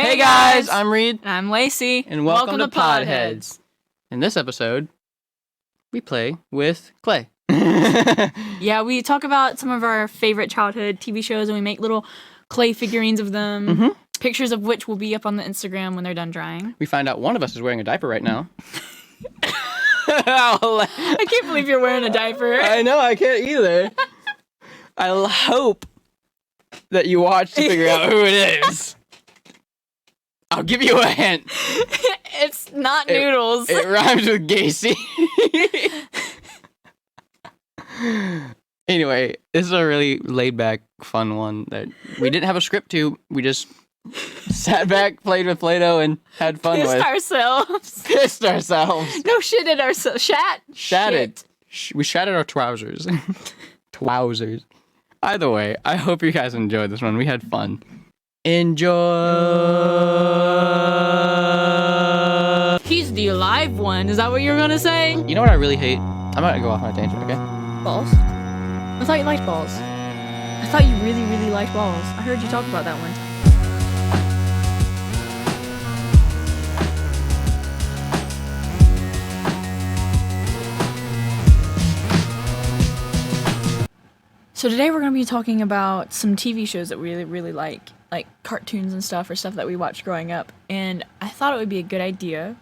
Hey guys, I'm Reid. And I'm Lacey. And welcome to Podheads. In this episode, we play with clay. Yeah, we talk about some of our favorite childhood TV shows and we make little clay figurines of them. Pictures of which will be up on the Instagram when they're done drying. We find out one of us is wearing a diaper right now. I can't believe you're wearing a diaper. I know, I can't either. I hope that you watch to figure out who it is. I'll give you a hint. It's not noodles. It rhymes with Gacy. Anyway, this is a really laid-back, fun one that we didn't have a script to. We just sat back, played with Play-Doh, and had fun with. Pissed ourselves. No, shitted ourselves. Shatted. We shattered our trousers. Twowsers. Either way, I hope you guys enjoyed this one. We had fun. Enjoy. He's the alive one. Is that what you were gonna say? You know what I really hate? I'm about to go off my tangent, okay? Balls? I thought you liked balls. I thought you really, really liked balls. I heard you talk about that one time. So today we're going to be talking about some TV shows that we really, really like cartoons and stuff, or stuff that we watched growing up. And I thought it would be a good idea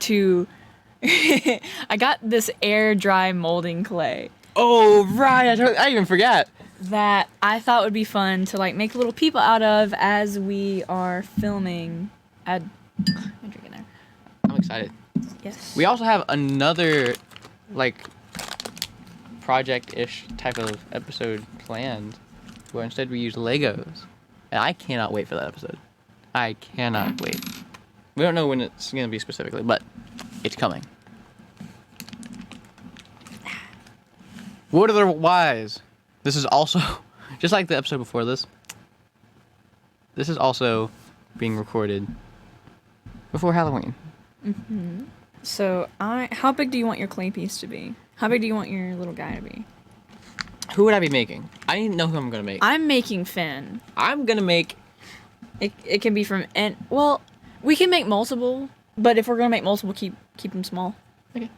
to... I got this air dry molding clay. Oh, right. I even forgot. That I thought would be fun to make little people out of as we are filming. I'm drinking there. I'm excited. Yes. We also have another, project-ish type of episode planned where instead we use Legos. And I cannot wait for that episode. I cannot wait. We don't know when it's going to be specifically, but it's coming. What are the whys? This is also, just like the episode before this, this is also being recorded before Halloween. Mm-hmm. So, how big do you want your clay piece to be? How big do you want your little guy to be? Who would I be making? I need to know who I'm going to make. I'm making Finn. I'm going to make... It can be from... Well, we can make multiple, but if we're going to make multiple, keep them small. Okay.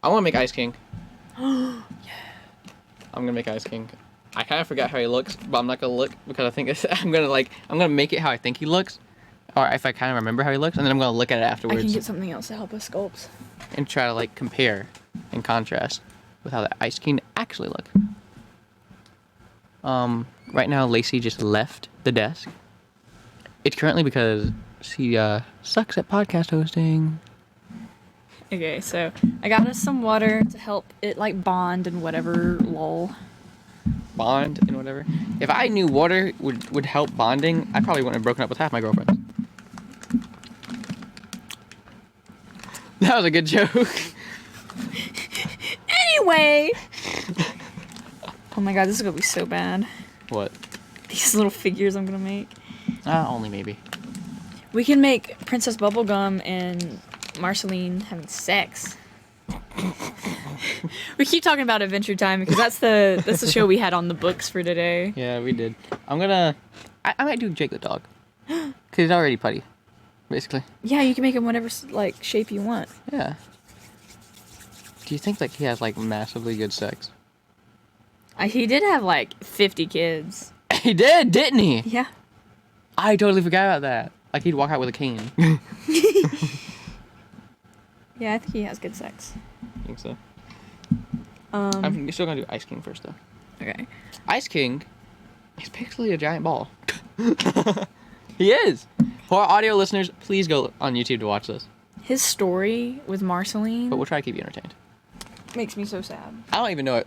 I want to make Ice King. Yeah. I'm going to make Ice King. I kind of forgot how he looks, but I'm not going to look because I think I'm going to make it how I think he looks. Or if I kind of remember how he looks, and then I'm going to look at it afterwards. I can get something else to help us sculpt. And try to compare and contrast with how the Ice King actually look. Right now Lacey just left the desk. It's currently because she sucks at podcast hosting. Okay, so I got us some water to help it bond and whatever, lol. Bond and whatever. If I knew water would help bonding, I probably wouldn't have broken up with half my girlfriends. That was a good joke. Anyway. Oh my god, this is gonna be so bad. What? These little figures I'm gonna make. Only maybe. We can make Princess Bubblegum and Marceline having sex. We keep talking about Adventure Time because that's the show we had on the books for today. Yeah, we did. I might do Jake the dog. Because he's already putty, basically. Yeah, you can make him whatever shape you want. Yeah. Do you think he has massively good sex? He did have 50 kids. He did, didn't he? Yeah. I totally forgot about that. He'd walk out with a cane. Yeah, I think he has good sex. I think so. I'm still gonna do Ice King first, though. Okay. Ice King is basically a giant ball. He is. For our audio listeners, please go on YouTube to watch this. His story with Marceline... But we'll try to keep you entertained. Makes me so sad. I don't even know it.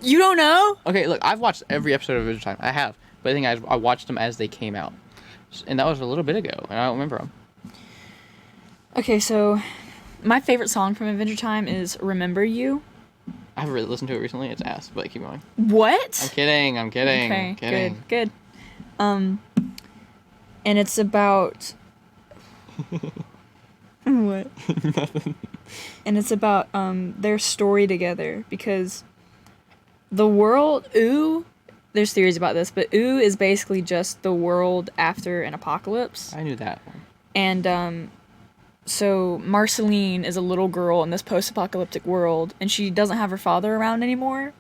You don't know? Okay, look, I've watched every episode of Adventure Time. I have. But the thing is, I watched them as they came out. And that was a little bit ago, and I don't remember them. Okay, so my favorite song from Adventure Time is Remember You. I haven't really listened to it recently. It's ass, but keep going. What? I'm kidding. Okay, good. And it's about... What? Nothing. And it's about their story together, because the world, there's theories about this, but Oo is basically just the world after an apocalypse. I knew that one. And so Marceline is a little girl in this post-apocalyptic world, and she doesn't have her father around anymore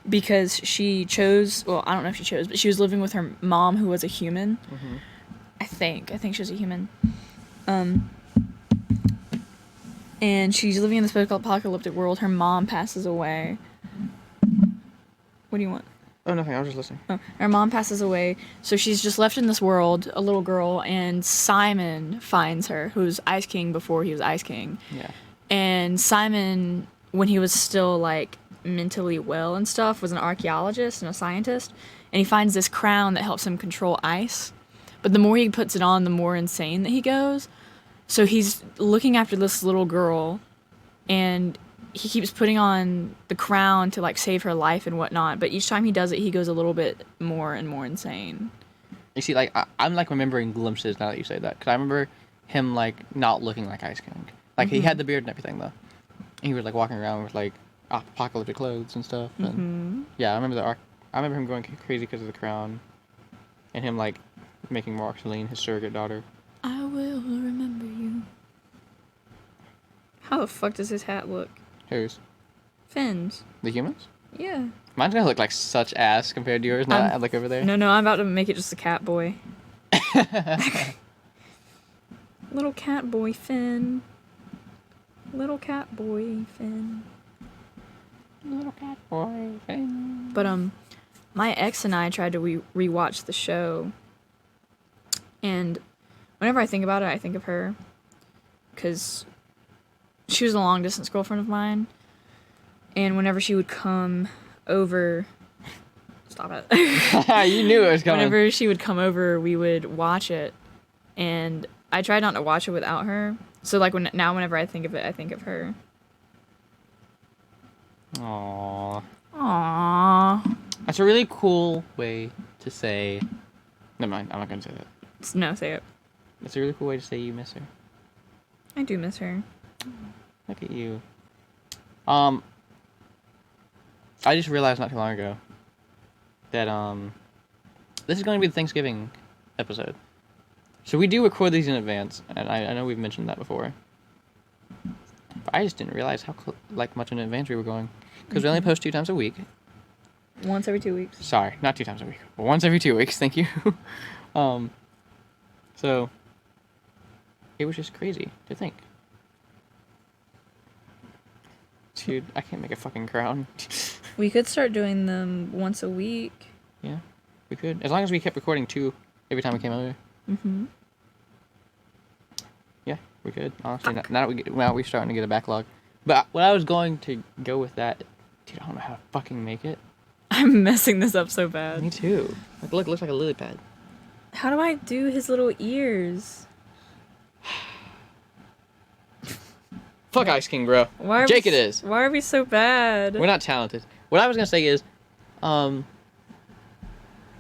because she chose, well, I don't know if she chose, but she was living with her mom, who was a human. Mm-hmm. I think she was a human. And she's living in this post-apocalyptic world. Her mom passes away. What do you want? Oh, nothing. I was just listening. Oh, her mom passes away, so she's just left in this world, a little girl, and Simon finds her, who's Ice King before he was Ice King. Yeah. And Simon, when he was still, like, mentally well and stuff, was an archaeologist and a scientist, and he finds this crown that helps him control ice. But the more he puts it on, the more insane that he goes. So he's looking after this little girl, and he keeps putting on the crown to, like, save her life and whatnot, but each time he does it, he goes a little bit more and more insane. You see, like, I'm, like, remembering glimpses now that you say that, because I remember him, like, not looking like Ice King. Like, he had the beard and everything, though. And he was, like, walking around with, like, apocalyptic clothes and stuff. And, yeah, I remember I remember him going crazy because of the crown, and him, like, making Marceline his surrogate daughter. I will remember you. How the fuck does his hat look? Whose? Finn's. The humans? Yeah. Mine's gonna look like such ass compared to yours. Now I look over there. No, I'm about to make it just a cat boy. Little cat boy Finn. Little cat boy Finn. Little cat boy Finn. But my ex and I tried to rewatch the show, and whenever I think about it, I think of her, because she was a long distance girlfriend of mine, and whenever she would come over, stop it. You knew it was coming. Whenever she would come over, we would watch it, and I tried not to watch it without her. So like whenever I think of it, I think of her. Aww. Aww. That's a really cool way to say. Never mind. I'm not gonna say that. No, say it. That's a really cool way to say you miss her. I do miss her. Look at you. I just realized not too long ago that this is going to be the Thanksgiving episode. So we do record these in advance, and I know we've mentioned that before. But I just didn't realize how much in advance we were going, because we only post 2 times a week. Once every 2 weeks. Sorry, not 2 times a week, but once every 2 weeks. Thank you. So it was just crazy to think. Dude, I can't make a fucking crown. We could start doing them once a week. Yeah, we could. As long as we kept recording 2 every time we came over. Mm-hmm. Yeah, we could. Honestly, now we're starting to get a backlog. But what I was going to go with that, dude, I don't know how to fucking make it. I'm messing this up so bad. Me too. Like, look, it looks like a lily pad. How do I do his little ears? Fuck Ice King, bro. Jake it is. Why are we so bad? We're not talented. What I was gonna say is,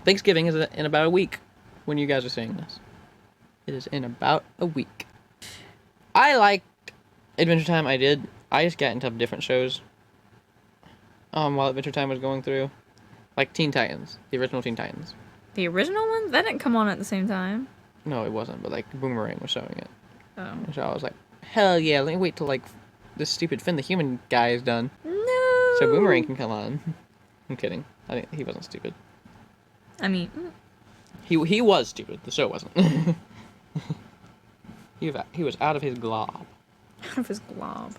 Thanksgiving is in about a week when you guys are seeing this. It is in about a week. I liked Adventure Time. I did. I just got into different shows. While Adventure Time was going through, like Teen Titans, the original Teen Titans. The original one? That didn't come on at the same time. No, it wasn't. But like Boomerang was showing it. Oh. And so I was like, hell yeah! Let me wait till like this stupid Finn the Human guy is done. No. So Boomerang can come on. I'm kidding. I think he wasn't stupid. I mean, he was stupid. The show wasn't. He was out of his glob. out of his glob.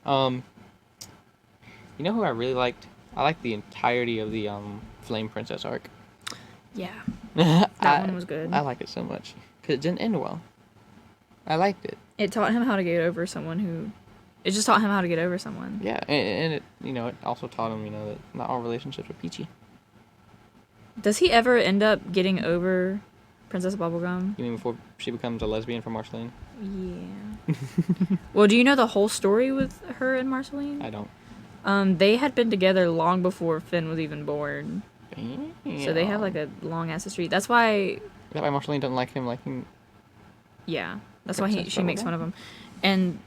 You know who I really liked? I liked the entirety of the Flame Princess arc. Yeah. That one was good. I liked it so much because it didn't end well. I liked it. It taught him how to get over someone who. It just taught him how to get over someone. Yeah, and it it also taught him that not all relationships are peachy. Does he ever end up getting over Princess Bubblegum? You mean before she becomes a lesbian for Marceline? Yeah. Well, do you know the whole story with her and Marceline? I don't. They had been together long before Finn was even born. Damn. So they have like a long ass history. That's why. Is that why Marceline doesn't like him? Yeah, that's why Princess she makes Bubblegum? fun of him, and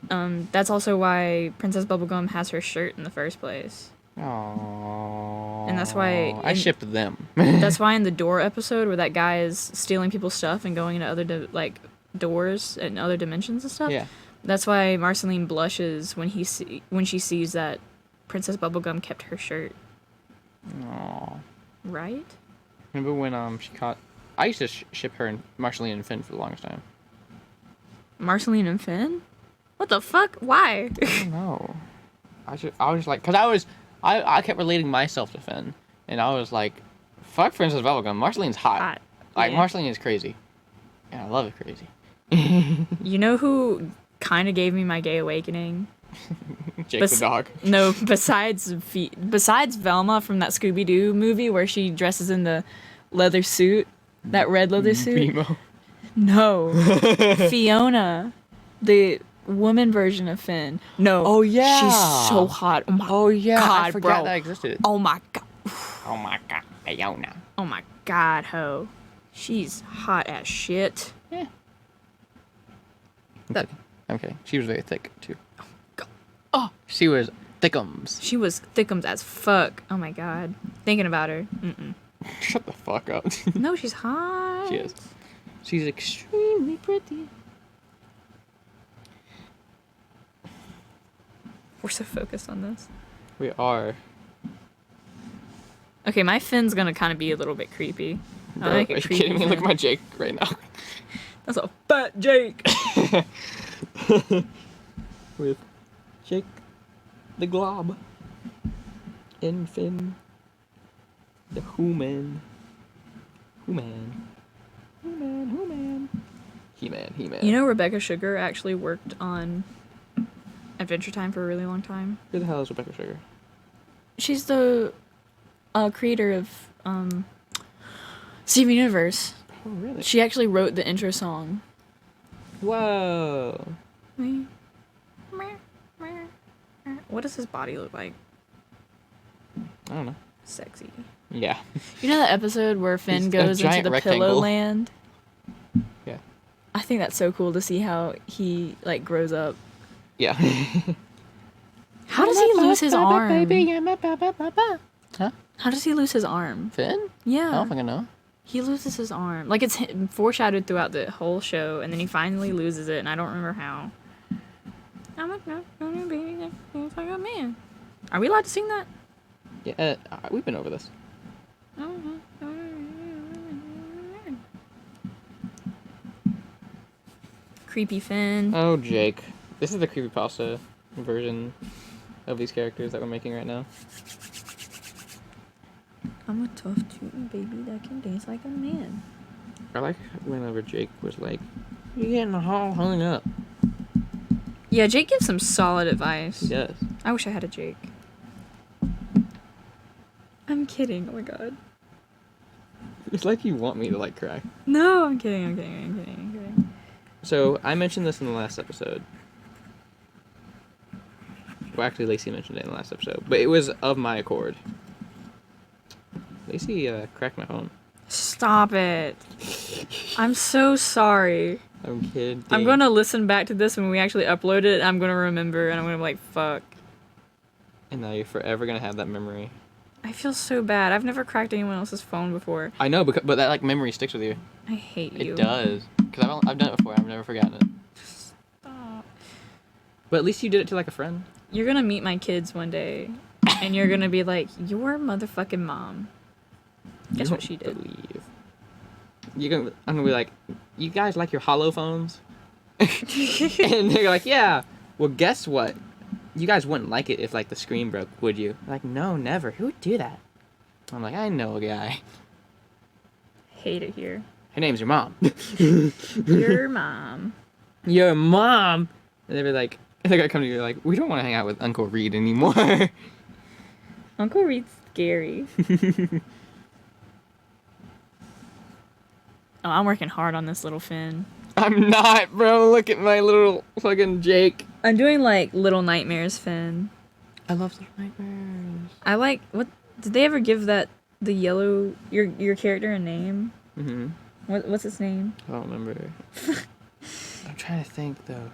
that's also why Princess Bubblegum has her shirt in the first place. Aww. And that's why I shipped them. That's why in the door episode where that guy is stealing people's stuff and going into other doors and other dimensions and stuff. Yeah. That's why Marceline blushes when when she sees that Princess Bubblegum kept her shirt. Aww. Right? Remember when she caught? I used to ship her and Marceline and Finn for the longest time. Marceline and Finn? What the fuck? Why? I don't know. I was like, cause I kept relating myself to Finn, and I was like, fuck Princess Bubblegum. Marceline's hot. Like Yeah. Marceline is crazy, and I love it crazy. You know who kind of gave me my gay awakening? Jake the dog. No, besides Velma from that Scooby-Doo movie where she dresses in the leather suit, that red leather suit. Primo. No, Fiona, the woman version of Finn. No. Oh, yeah. She's so hot. Oh my god, I forgot bro. that existed. Oh my god. Oh my god, Fiona. Oh my god, ho. She's hot as shit. Yeah. That Okay. She was very thick too. God. Oh, She was thickums. she was thickums as fuck. Oh my god. Thinking about her. Mm-mm. Shut the fuck up. No, she's hot. She is. She's extremely pretty. We're so focused on this. We are. Okay, my Finn's gonna kind of be a little bit creepy. Bro, I like are a you creepy kidding me? Look at Finn. my Jake right now. That's a fat Jake. With Jake the Glob and Finn the Who-Man. Who-Man. Who-Man. Who-Man. He-Man. He-Man. You know, Rebecca Sugar actually worked on Adventure Time for a really long time. Who the hell is Rebecca Sugar? She's the creator of Steven Universe. Oh, really? She actually wrote the intro song. Whoa. What does his body look like? I don't know. Sexy. Yeah. You know that episode where Finn He's a goes into giant the rectangle. Pillow Land? Yeah. I think that's so cool to see how he grows up. Yeah. How does he lose his arm? Huh? How does he lose his arm? Finn? Yeah. I don't fucking know. He loses his arm. Like, it's foreshadowed throughout the whole show, and then he finally loses it, and I don't remember how. I'm not gonna be like a man. Are we allowed to sing that? Yeah, we've been over this. Creepy Finn. Oh, Jake. This is the creepypasta version of these characters that we're making right now. I'm a tough tootin' baby that can dance like a man. I like whenever Jake was like, "You're getting all hung up." Yeah, Jake gives some solid advice. He does. I wish I had a Jake. I'm kidding. Oh my god. It's like you want me to like cry. No, I'm kidding. I'm kidding. So I mentioned this in the last episode. Well, actually, Lacey mentioned it in the last episode, but it was of my accord. Lacey cracked my phone. Stop it. I'm so sorry. I'm kidding. I'm gonna listen back to this when we actually upload it. I'm gonna remember, and I'm gonna be like, fuck. And now you're forever gonna have that memory. I feel so bad. I've never cracked anyone else's phone before. I know, but that like memory sticks with you. I hate you. It does, because I've done it before. I've never forgotten it. Stop. But at least you did it to like a friend. You're gonna meet my kids one day, and you're gonna be like, your motherfucking mom. Guess what she did? Believe. I'm gonna be like, you guys like your hollow phones? And they're like, yeah. Well, guess what? You guys wouldn't like it if like the screen broke, would you? They're like, no, never. Who would do that? I'm like, I know a guy. Hate it here. Her name's your mom. Your mom. Your mom. And they'd be like, they're gonna come to you like, we don't want to hang out with Uncle Reid anymore. Uncle Reed's scary. Oh, I'm working hard on this little Finn. I'm not, bro. Look at my little fucking Jake. I'm doing like Little Nightmares Finn. I love Little Nightmares. I like what did they ever give that the yellow your character a name? Mm-hmm. What's its name? I don't remember. I'm trying to think though.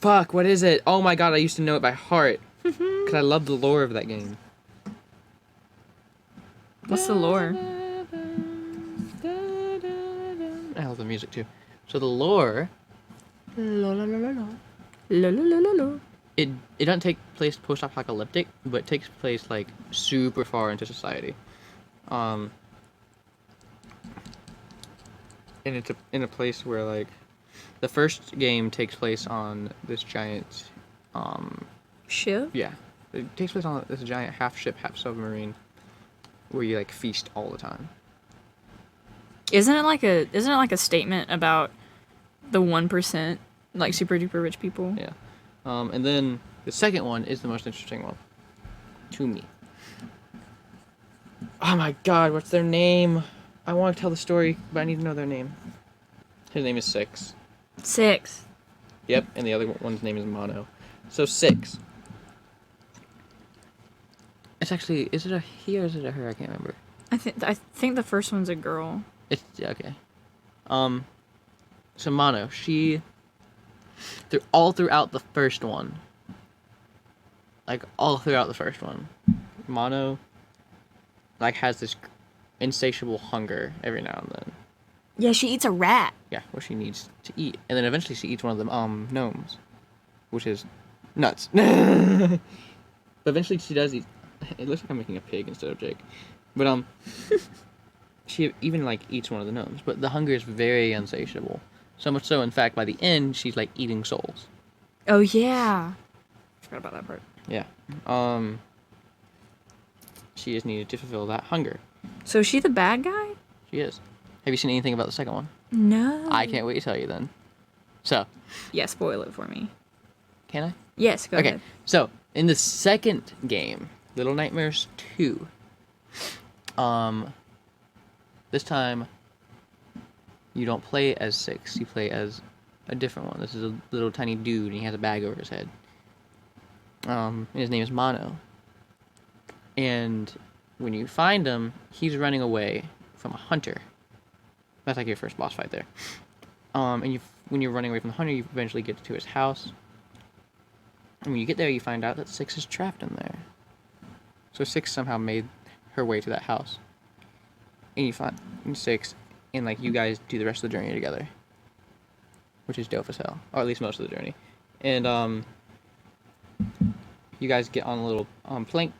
Fuck, what is it? Oh my god, I used to know it by heart. Because I love the lore of that game. What's the lore? I love the music too. So the lore, La la la la la. it doesn't take place post-apocalyptic, but it takes place like super far into society. And it's in a place where like the first game takes place on this giant, Ship? yeah, it takes place on this giant half ship, half submarine, where you like feast all the time. Isn't it like a statement about the 1%, like super duper rich people? Yeah. And then the second one is the most interesting one to me. Oh my god, what's their name? I want to tell the story, but I need to know their name. His name is Six. 6. Yep, and the other one's name is Mono. So Six. It's actually, is it a he or is it a her? I can't remember. I think the first one's a girl. It's, yeah, okay. So Mono, she, all throughout the first one, Mono, like, has this insatiable hunger every now and then. Yeah, she eats a rat. Yeah, what she needs to eat. And then eventually she eats one of the gnomes, which is nuts. But eventually she does eat. It looks like I'm making a pig instead of Jake. But she even like eats one of the gnomes. But the hunger is very insatiable. So much so, in fact, by the end, she's like eating souls. Oh yeah. Forgot about that part. Yeah. She is needed to fulfill that hunger. So is she the bad guy? She is. Have you seen anything about the second one? No. I can't wait to tell you then. So. Yeah, spoil it for me. Can I? Yes, go ahead. So, in the second game, Little Nightmares 2, this time, you don't play as Six, you play as a different one. This is a little tiny dude, and he has a bag over his head. And his name is Mono. And when you find him, he's running away from a hunter. That's like your first boss fight there. And when you're running away from the hunter, you eventually get to his house. And when you get there, you find out that Six is trapped in there. So Six somehow made her way to that house. And you find Six, and like you guys do the rest of the journey together. Which is dope as hell. Or at least most of the journey. And you guys get on a little plank.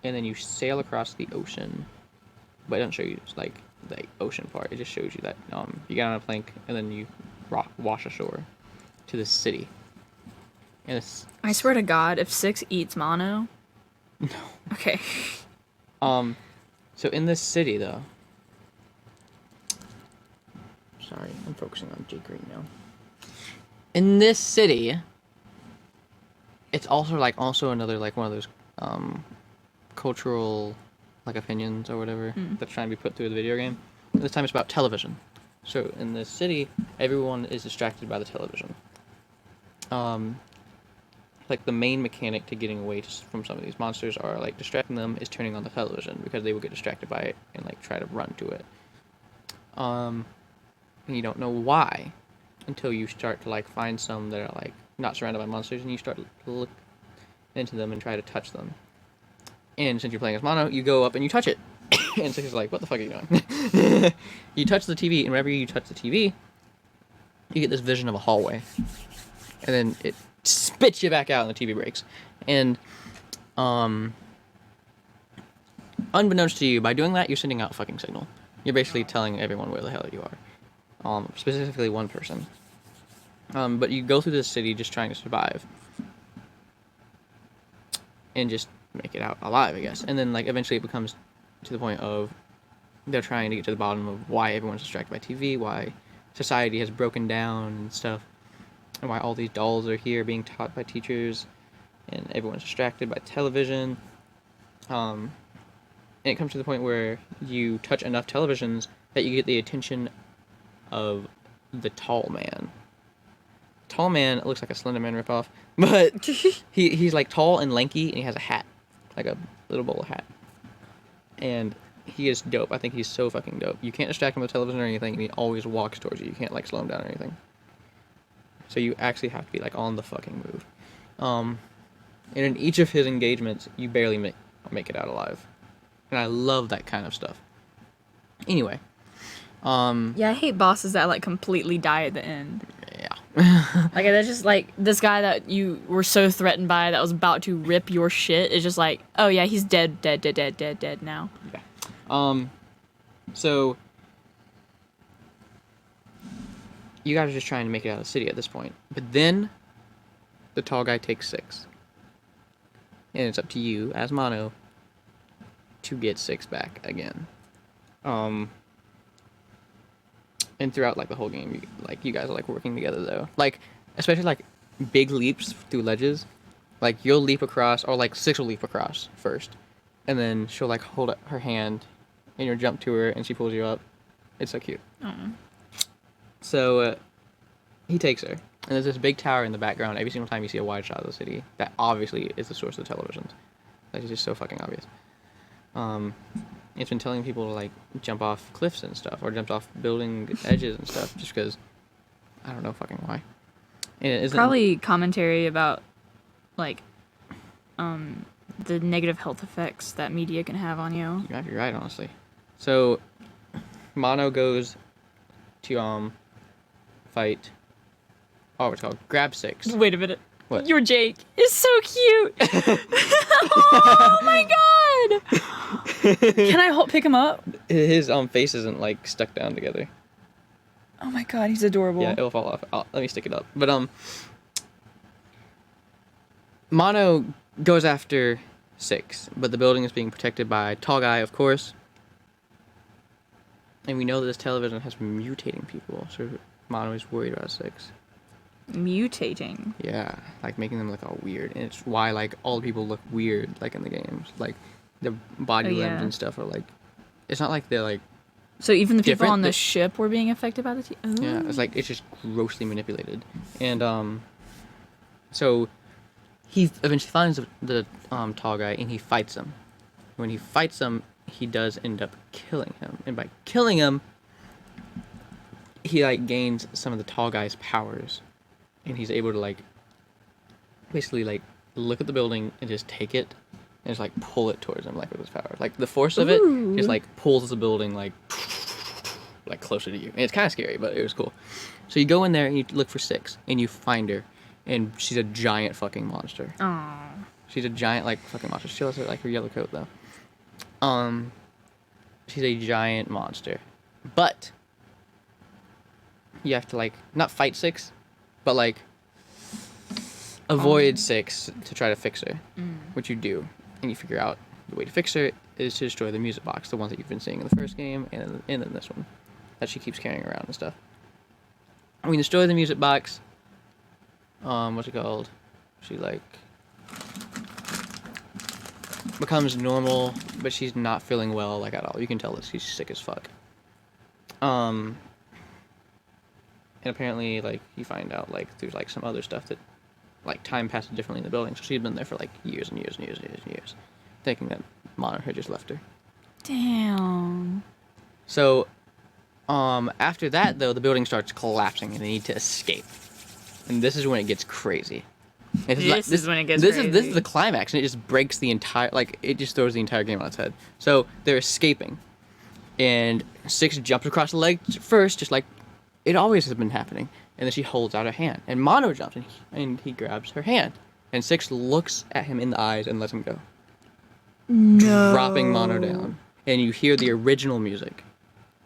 And then you sail across the ocean. But it doesn't show you like the ocean part. It just shows you that you get on a plank and then you wash ashore to the city. And I swear to God, if Six eats Mono. No. Okay. So in this city though. Sorry, I'm focusing on Jake right now. In this city, it's also another like one of those cultural like opinions or whatever that's trying to be put through the video game. This time it's about television. So in this city, everyone is distracted by the television. Like the main mechanic to getting away from some of these monsters are like distracting them is turning on the television because they will get distracted by it and like try to run to it. And you don't know why until you start to like find some that are like not surrounded by monsters and you start to look into them and try to touch them. And since you're playing as Mono, you go up and you touch it. And Six is like, what the fuck are you doing? You touch the TV, and whenever you touch the TV, you get this vision of a hallway. And then it spits you back out and the TV breaks. And unbeknownst to you, by doing that, you're sending out a fucking signal. You're basically telling everyone where the hell you are. Specifically one person. But you go through this city just trying to survive. And just make it out alive, I guess. And then like eventually it becomes to the point of they're trying to get to the bottom of why everyone's distracted by TV, why society has broken down and stuff, and why all these dolls are here being taught by teachers, and everyone's distracted by television. And it comes to the point where you touch enough televisions that you get the attention of the Tall Man. Tall Man looks like a Slender Man ripoff, but he's like tall and lanky, and he has a hat, like a little bowler hat. And he is dope. I think he's so fucking dope. You can't distract him with television or anything, and he always walks towards you. You can't like slow him down or anything. So you actually have to be like on the fucking move. And in each of his engagements, you barely make it out alive. And I love that kind of stuff. Anyway. Yeah, I hate bosses that like completely die at the end. Yeah. Like that's just like this guy that you were so threatened by that was about to rip your shit is just like, oh yeah, he's dead now. Yeah. So you guys are just trying to make it out of the city at this point. But then the tall guy takes 6. And it's up to you as Mono to get 6 back again. And throughout like the whole game, you guys are like working together though. Like especially like big leaps through ledges. Like you'll leap across, or like 6 will leap across first, and then she'll like hold up her hand, and you'll jump to her, and she pulls you up. It's so cute. Oh. So he takes her, and there's this big tower in the background. Every single time you see a wide shot of the city, that obviously is the source of the televisions. Like it's just so fucking obvious. It's been telling people to like jump off cliffs and stuff, or jump off building edges and stuff, just because I don't know fucking why. And it isn't Probably commentary about like the negative health effects that media can have on you. You might be right, honestly. So Mono goes to fight. Oh, it's called Grab 6. Wait a minute. What? Your Jake is so cute. Oh my god! Can I pick him up? His face isn't like stuck down together. Oh my god, he's adorable. Yeah, it'll fall off. Let me stick it up. But Mono goes after 6, but the building is being protected by Tall Guy, of course. And we know that this television has been mutating people, so Mono is worried about 6. Mutating. Yeah, like making them look all weird, and it's why like all the people look weird, like in the games, like the body limbs and stuff are like. It's not like they're like. So even the people different, on the ship were being affected by the Yeah, it's like it's just grossly manipulated, and so he eventually finds the tall guy and he fights him. When he fights him, he does end up killing him, and by killing him, he like gains some of the tall guy's powers. And he's able to like basically like look at the building and just take it and just like pull it towards him like with his power. Like the force of it just like pulls the building like closer to you. And it's kind of scary, but it was cool. So you go in there and you look for 6 and you find her, and she's a giant fucking monster. Aww. She's a giant like fucking monster. She still has like her yellow coat though. She's a giant monster, but you have to like not fight 6. But like avoid 6 to try to fix her, which you do, and you figure out the way to fix her is to destroy the music box, the ones that you've been seeing in the first game and in this one that she keeps carrying around and stuff. When you destroy the music box, what's it called? She like becomes normal, but she's not feeling well like at all. You can tell that she's sick as fuck. And apparently, like, you find out, like, there's, like, some other stuff that, like, time passes differently in the building. So she's been there for, like, years and years and years and years and years, thinking that Mono had just left her. Damn. So, after that, though, the building starts collapsing and they need to escape. And this is when it gets crazy. This is when it gets crazy. This is the climax, and it just breaks the entire, like, it just throws the entire game on its head. So, they're escaping. And 6 jumps across the ledge first, just like it always has been happening, and then she holds out her hand, and Mono jumps, and he grabs her hand, and 6 looks at him in the eyes and lets him go, dropping Mono down, and you hear the original music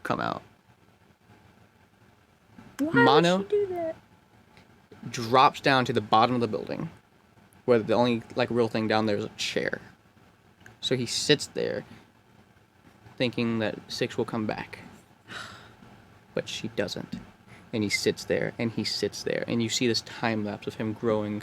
come out. Why Mono would she do that? drops down to the bottom of the building, where the only like real thing down there is a chair. So he sits there, thinking that 6 will come back, but she doesn't. And he sits there, and he sits there, and you see this time lapse of him growing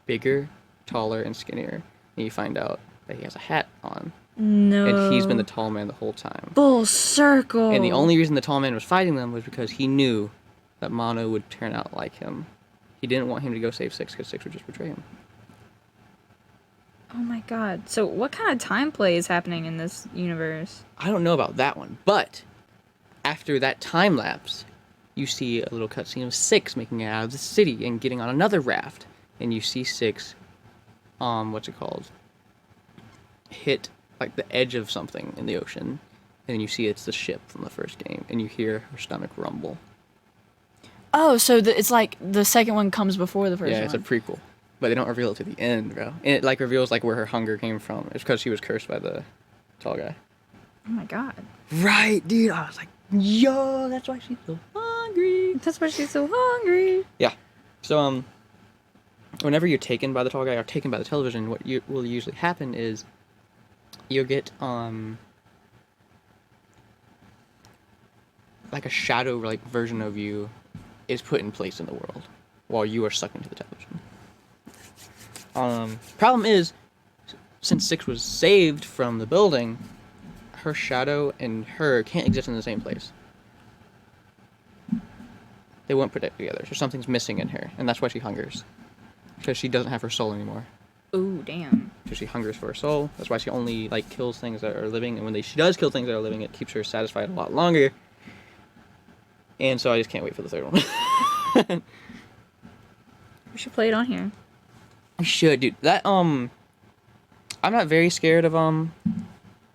bigger, taller, and skinnier. And you find out that he has a hat on. No. And he's been the tall man the whole time. Full circle. And the only reason the tall man was fighting them was because he knew that Mono would turn out like him. He didn't want him to go save 6 because 6 would just betray him. Oh my god. So what kind of time play is happening in this universe? I don't know about that one, but after that time lapse, you see a little cutscene of 6 making it out of the city and getting on another raft. And you see 6 what's it called? Hit like the edge of something in the ocean, and then you see it's the ship from the first game, and you hear her stomach rumble. Oh, so it's like the second one comes before the first one. Yeah, it's a prequel, but they don't reveal it to the end, bro. And it like reveals like where her hunger came from. It's because she was cursed by the tall guy. Oh my god. Right, dude. I was like, yo, that's why she's so hungry. That's why she's so hungry. Yeah. So whenever you're taken by the tall guy or taken by the television, what will usually happen is you'll get like a shadow like version of you is put in place in the world while you are sucked into the television. Problem is, since 6 was saved from the building, her shadow and her can't exist in the same place. They won't put it together, so something's missing in her, and that's why she hungers. Because she doesn't have her soul anymore. Ooh, damn. So she hungers for her soul. That's why she only like kills things that are living, and when she does kill things that are living, it keeps her satisfied a lot longer. And so I just can't wait for the third one. We should play it on here. We should, dude. That I'm not very scared of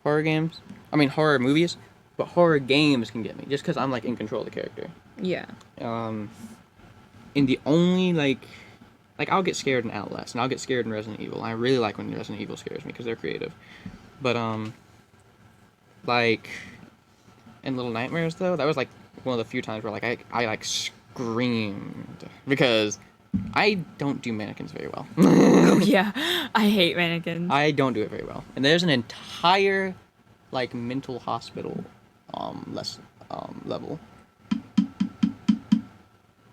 horror games. I mean horror movies, but horror games can get me just because I'm like in control of the character. Yeah. And the only like I'll get scared in Outlast, and I'll get scared in Resident Evil. I really like when Resident Evil scares me because they're creative. But like in Little Nightmares though, that was like one of the few times where like I like screamed because I don't do mannequins very well. Oh yeah, I hate mannequins. I don't do it very well, and there's an entire like mental hospital level.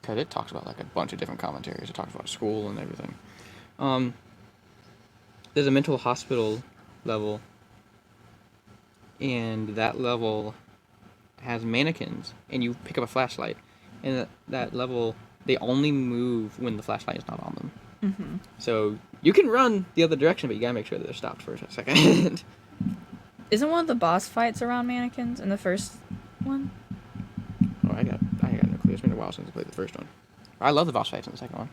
Because it talks about like a bunch of different commentaries. It talks about school and everything. There's a mental hospital level, and that level has mannequins, and you pick up a flashlight, and that level they only move when the flashlight is not on them. Mm-hmm. So you can run the other direction, but you gotta make sure that they're stopped for a second. Isn't one of the boss fights around mannequins in the first one? Oh, I got no clue. It's been a while since I played the first one. I love the boss fights in the second one.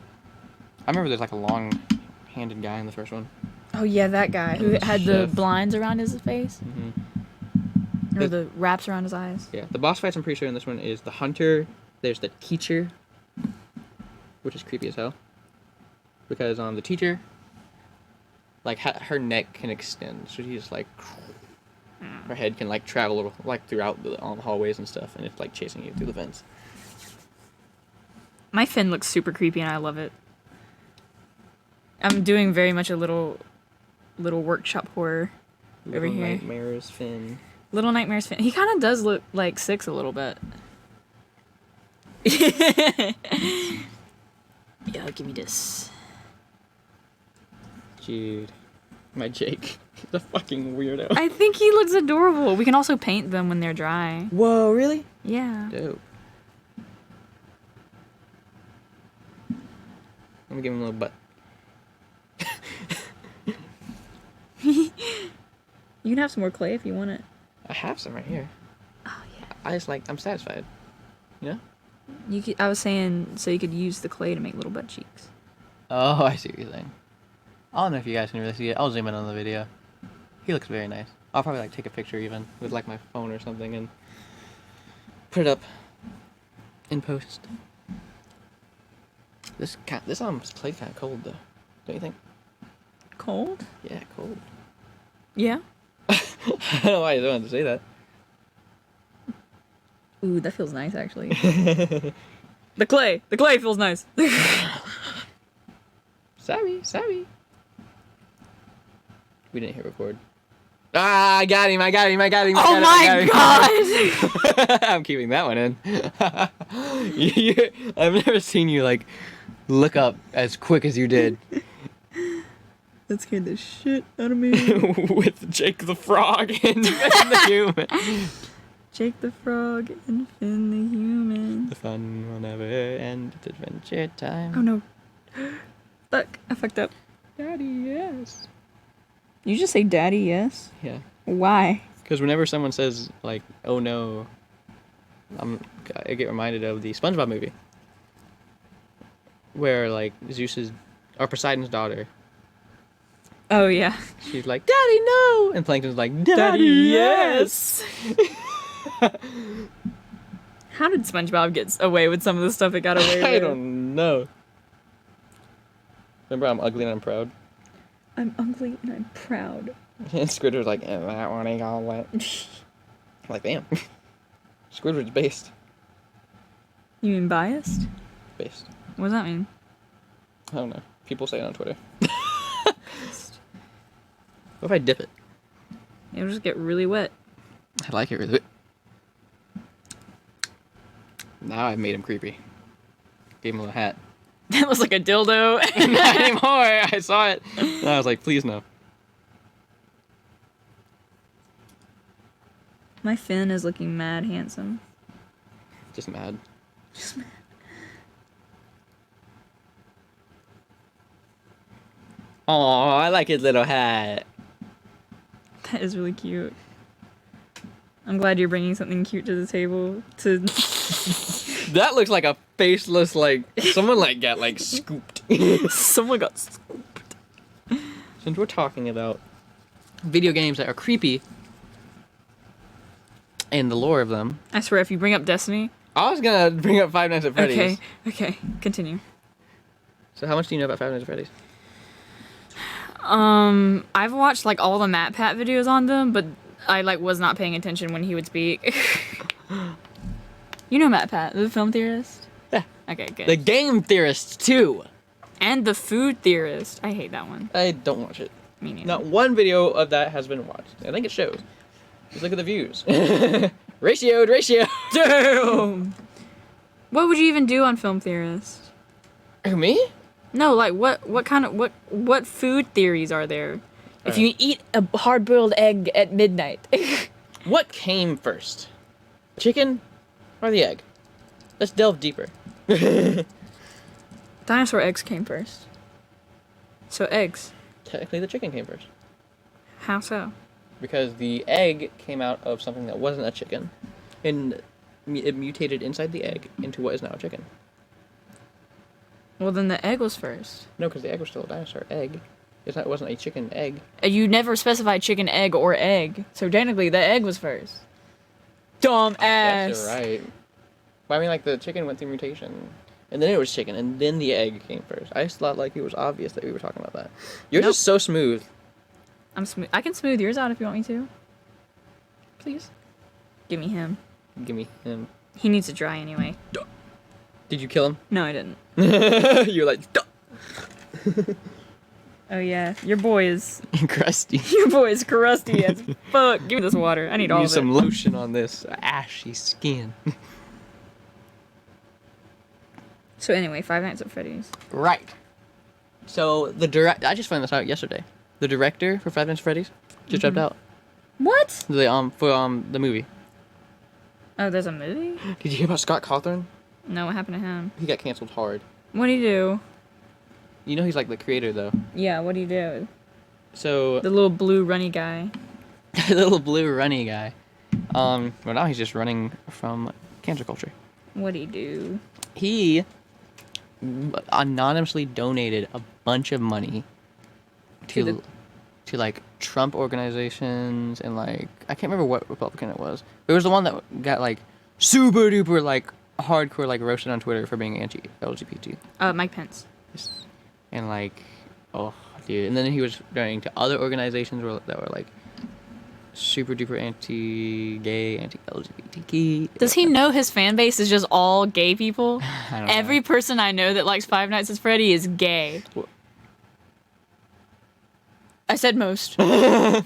I remember there's like a long-handed guy in the first one. Oh yeah, that guy who had the blinds around his face. Mm-hmm. Or the wraps around his eyes. Yeah, the boss fights I'm pretty sure in this one is the hunter. There's the teacher, which is creepy as hell. Because the teacher, like her neck can extend, so she's like, her head can like travel like throughout the hallways and stuff, and it's like chasing you through the vents. My fin looks super creepy, and I love it. I'm doing very much a little workshop horror over here. Nightmares, Finn. Little Nightmares Finn. He kind of does look like 6 a little bit. Yo, give me this. Dude, my Jake. He's a fucking weirdo. I think he looks adorable. We can also paint them when they're dry. Whoa, really? Yeah. Dope. Let me give him a little butt. You can have some more clay if you want it. I have some right here. Oh yeah. I'm satisfied. You know? I was saying so you could use the clay to make little butt cheeks. Oh, I see what you're saying. I don't know if you guys can really see it. I'll zoom in on the video. He looks very nice. I'll probably like take a picture even with like my phone or something and put it up in post. This play's kind of cold though, don't you think? Cold? Yeah, cold. Yeah. I don't know why you wanted to say that. Ooh, that feels nice actually. The clay feels nice. Sorry. We didn't hit record. Ah, I got him. Oh my god! I'm keeping that one in. I've never seen you like look up as quick as you did. That scared the shit out of me. With Jake the Frog and Finn the Human. Jake the Frog and Finn the Human. The fun will never end. It's adventure time. Oh no. Fuck, I fucked up. Daddy, yes. You just say daddy, yes? Yeah. Why? Because whenever someone says, like, oh no, I get reminded of the SpongeBob movie. Where, like, Poseidon's daughter Oh, yeah. She's like, Daddy, no! And Plankton's like, Daddy, yes! How did SpongeBob get away with some of the stuff it got away with? I don't know. Remember, I'm ugly and I'm proud? I'm ugly and I'm proud. And Squidward's like, is that what he called it? I'm like, damn. Squidward's based. You mean biased? Based. What does that mean? I don't know. People say it on Twitter. What if I dip it? It'll just get really wet. I like it really. Now I've made him creepy. Gave him a little hat. That was like a dildo. Not anymore. I saw it. And I was like, please no. My Finn is looking mad handsome. Just mad. Just mad. Oh, I like his little hat. That is really cute. I'm glad you're bringing something cute to the table. That looks like a faceless, like, someone, like, got, like, scooped. Someone got scooped. Since we're talking about video games that are creepy and the lore of them. I swear, if you bring up Destiny... I was gonna bring up Five Nights at Freddy's. Okay, continue. So how much do you know about Five Nights at Freddy's? I've watched, like, all the Matt Pat videos on them, but I, like, was not paying attention when he would speak. You know Matt Pat, the film theorist? Yeah. Okay, good. The game theorist, too. And the food theorist. I hate that one. I don't watch it. Me neither. Not one video of that has been watched. I think it shows. Just look at the views. ratio. Damn! What would you even do on Film Theorist? Who, me? No, like, what food theories are there? If you eat a hard-boiled egg at midnight. What came first? Chicken or the egg? Let's delve deeper. Dinosaur eggs came first. So eggs. Technically, the chicken came first. How so? Because the egg came out of something that wasn't a chicken. And it mutated inside the egg into what is now a chicken. Well, then the egg was first. No, because the egg was still a dinosaur egg. It wasn't a chicken egg. You never specified chicken, egg, or egg. So technically, the egg was first. Dumb ass. Yes, you're right. But I mean, like, the chicken went through mutation. And then it was chicken, and then the egg came first. I just thought, like, it was obvious that we were talking about that. You're just so smooth. I'm smooth. I can smooth yours out if you want me to. Please. Give me him. Give me him. He needs to dry anyway. Did you kill him? No, I didn't. You're like, duh. Oh yeah, your boy is crusty. Your boy is crusty as fuck. Give me this water. I need all of it. Use some lotion on this ashy skin. So anyway, Five Nights at Freddy's. Right. So I just found this out yesterday. The director for Five Nights at Freddy's just dropped out. What? For the movie. Oh, there's a movie? Did you hear about Scott Cawthon? No, what happened to him? He got canceled hard. What'd he do? You know he's like the creator though. Yeah, what'd he do? So The little blue runny guy. the little blue runny guy. Well now he's just running from cancer culture. What'd he do? He anonymously donated a bunch of money to like Trump organizations and like I can't remember what Republican it was. It was the one that got like super duper like hardcore like roasted on Twitter for being anti-LGBT. Mike Pence. And like, oh dude, and then he was donating to other organizations that were like super duper anti-gay, anti-LGBTQ. Does he know his fan base is just all gay people? I don't know. Every person I know that likes Five Nights at Freddy is gay. Well, I said most. Anyway,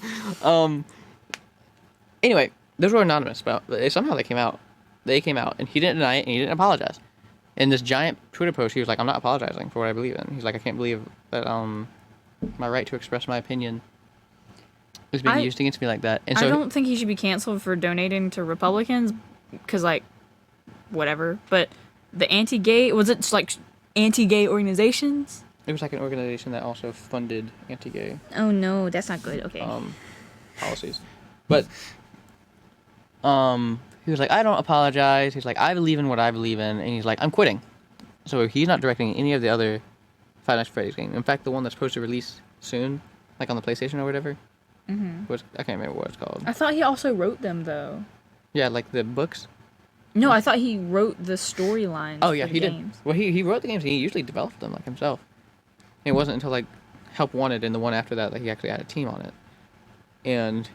those were anonymous, but somehow they came out. They came out, and he didn't deny it, and he didn't apologize. In this giant Twitter post, he was like, "I'm not apologizing for what I believe in." He's like, "I can't believe that my right to express my opinion is being used against me like that." And so I don't think he should be canceled for donating to Republicans, because like, whatever. But the anti-gay was it like anti-gay organizations? it was like an organization that also funded anti-gay Oh no, that's not good. Okay. policies, but he was like, "I don't apologize." He's like, "I believe in what I believe in," and he's like, "I'm quitting." So he's not directing any of the other Five Nights at Freddy's games. In fact, the one that's supposed to release soon like on the PlayStation or whatever. Mm-hmm. I can't remember what it's called. I thought he also wrote them though. Yeah, like the books. No, I thought he wrote the storylines. Oh yeah, for the he games. did. Well, he wrote the games. And he usually developed them like himself. And it wasn't until like Help Wanted and the one after that he actually had a team on it. And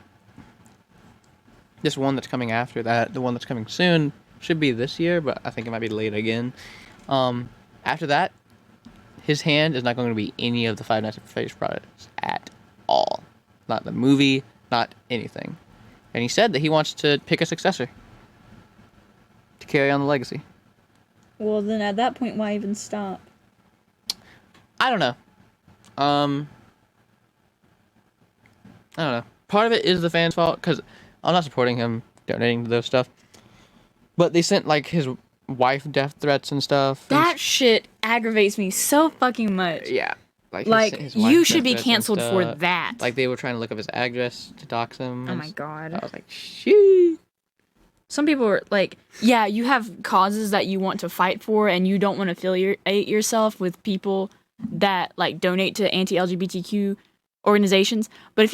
this one that's coming after that, the one that's coming soon, should be this year, but I think it might be late again. After that, his hand is not going to be any of the Five Nights at Freddy's products at all. Not the movie, not anything. And he said that he wants to pick a successor to carry on the legacy. Well, then at that point, why even stop? I don't know. I don't know. Part of it is the fans' fault, because I'm not supporting him donating to those stuff. But they sent, like, his wife death threats and stuff. That shit aggravates me so fucking much. Yeah. Like his you wife should be death threats and canceled for stuff. that. Like, they were trying to look up his address to dox him. Oh my god. I was like, shit. Some people are like, yeah, you have causes that you want to fight for, and you don't want to affiliate yourself with people that like donate to anti-LGBTQ organizations. But if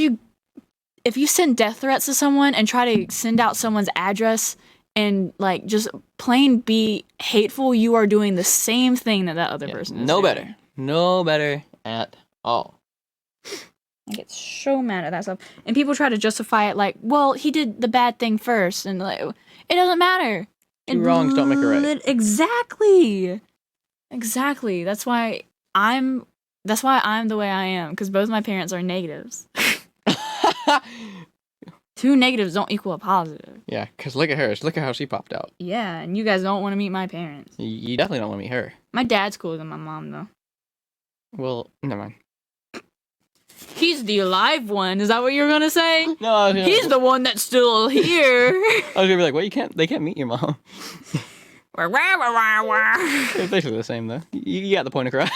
you send death threats to someone and try to send out someone's address and like just plain be hateful, you are doing the same thing that other person is No doing. better. No better at all. I get so mad at that stuff. And people try to justify it like, well, he did the bad thing first. And like, it doesn't matter. Two wrongs don't make a right. Exactly. Exactly. That's why I'm the way I am. Because both my parents are negatives. Two negatives don't equal a positive. Yeah, because look at hers. Look at how she popped out. Yeah, and you guys don't want to meet my parents. You definitely don't want to meet her. My dad's cooler than my mom, though. Well, never mind. He's the alive one. Is that what you're gonna say? No, I was gonna, He's the one that's still here. I was gonna be like, well, they can't meet your mom. It's basically the same though. You got the point across.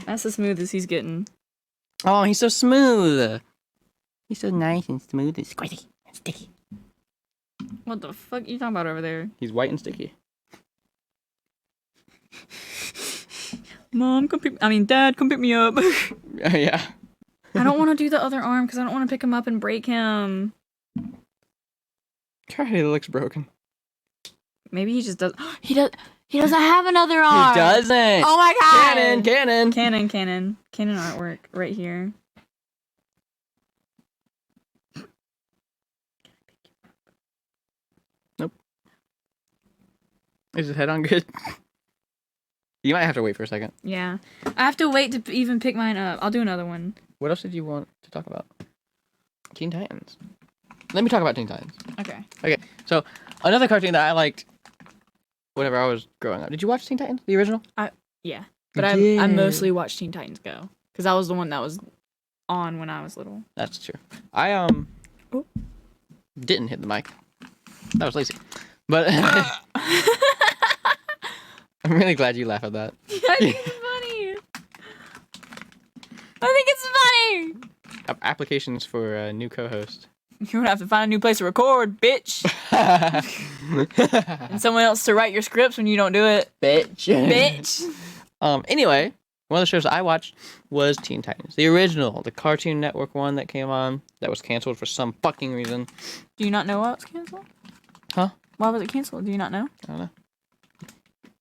That's as smooth as he's getting. Oh, he's so smooth. He's so nice and smooth and squishy and sticky. What the fuck are you talking about over there? He's white and sticky. Mom, Dad, come pick me up. Yeah. I don't want to do the other arm because I don't want to pick him up and break him. God, he looks broken. Maybe he just does. He doesn't have another arm. He doesn't. Oh my god. Canon. Canon artwork right here. Nope. Is his head on good? You might have to wait for a second. Yeah. I have to wait to even pick mine up. I'll do another one. What else did you want to talk about? Teen Titans. Let me talk about Teen Titans. Okay, so another cartoon that I liked whenever I was growing up. Did you watch Teen Titans, the original? Yeah. But I mostly watched Teen Titans Go. Because that was the one that was on when I was little. That's true. I didn't hit the mic. That was Lacey. But I'm really glad you laugh at that. I think it's funny. I think it's funny. Applications for a new co-host. You're gonna have to find a new place to record, bitch. And someone else to write your scripts when you don't do it. Bitch. Anyway, one of the shows that I watched was Teen Titans. The original, the Cartoon Network one that came on that was canceled for some fucking reason. Do you not know why it was canceled? Huh? Why was it canceled? Do you not know? I don't know.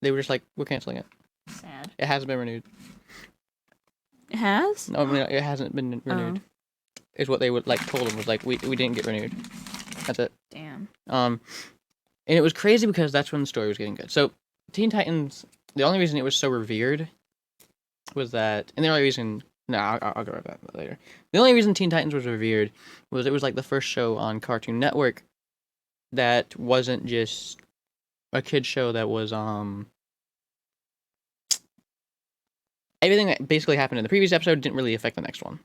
They were just like, we're canceling it. Sad. It hasn't been renewed. It has? No, I mean, it hasn't been renewed. Is what they would like told them was like we didn't get renewed. That's it. Damn. And it was crazy because that's when the story was getting good. So Teen Titans, the only reason it was so revered was that, and the only reason, I'll go over that later. The only reason Teen Titans was revered was it was like the first show on Cartoon Network that wasn't just a kid's show that was everything that basically happened in the previous episode didn't really affect the next one.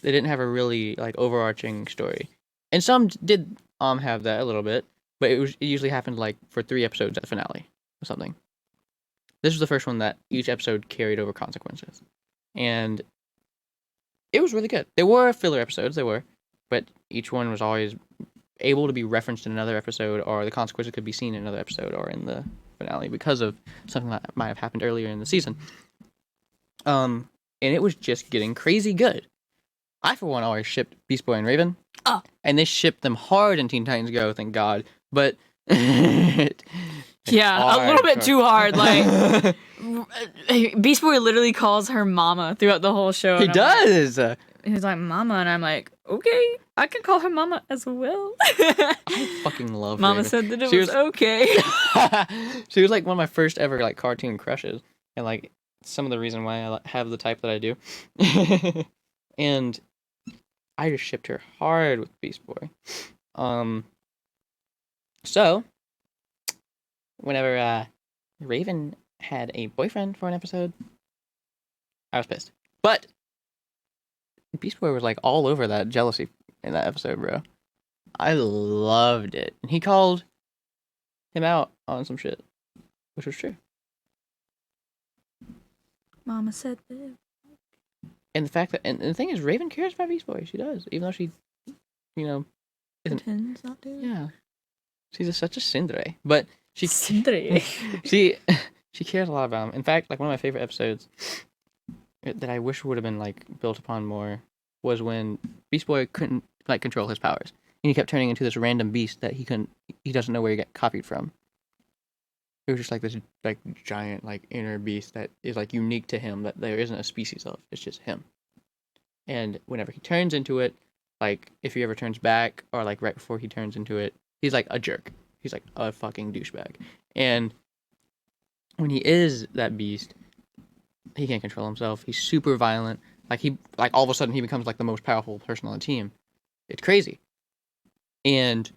They didn't have a really like overarching story, and some did have that a little bit, but it usually happened like for 3 episodes at the finale or something. This was the first one that each episode carried over consequences, and it was really good. There were filler episodes, but each one was always able to be referenced in another episode, or the consequences could be seen in another episode or in the finale because of something that might have happened earlier in the season. and it was just getting crazy good. I, for one, always shipped Beast Boy and Raven. Oh. And they shipped them hard in Teen Titans Go, thank God. But Yeah, a little bit too hard. Like, Beast Boy literally calls her mama throughout the whole show. He does. He's like, Mama, and I'm like, okay, I can call her Mama as well. I fucking love Mama Raven. said that it was okay. She was like one of my first ever like cartoon crushes, and like some of the reason why I have the type that I do. And I just shipped her hard with Beast Boy. So whenever Raven had a boyfriend for an episode, I was pissed. But Beast Boy was like all over that jealousy in that episode, bro. I loved it. And he called him out on some shit, which was true. Mama said that. And the fact that, and the thing is, Raven cares about Beast Boy. She does, even though she, isn't. Pretends not to. Yeah, she's such a tsundere, but she Tsundere. she cares a lot about him. In fact, like one of my favorite episodes that I wish would have been like built upon more was when Beast Boy couldn't like control his powers, and he kept turning into this random beast that he doesn't know where he got copied from. It was just like this like giant like inner beast that is like unique to him that there isn't a species of. It's just him. And whenever he turns into it, like if he ever turns back or like right before he turns into it, he's like a jerk. He's like a fucking douchebag. And when he is that beast, he can't control himself. He's super violent. Like all of a sudden he becomes like the most powerful person on the team. It's crazy. And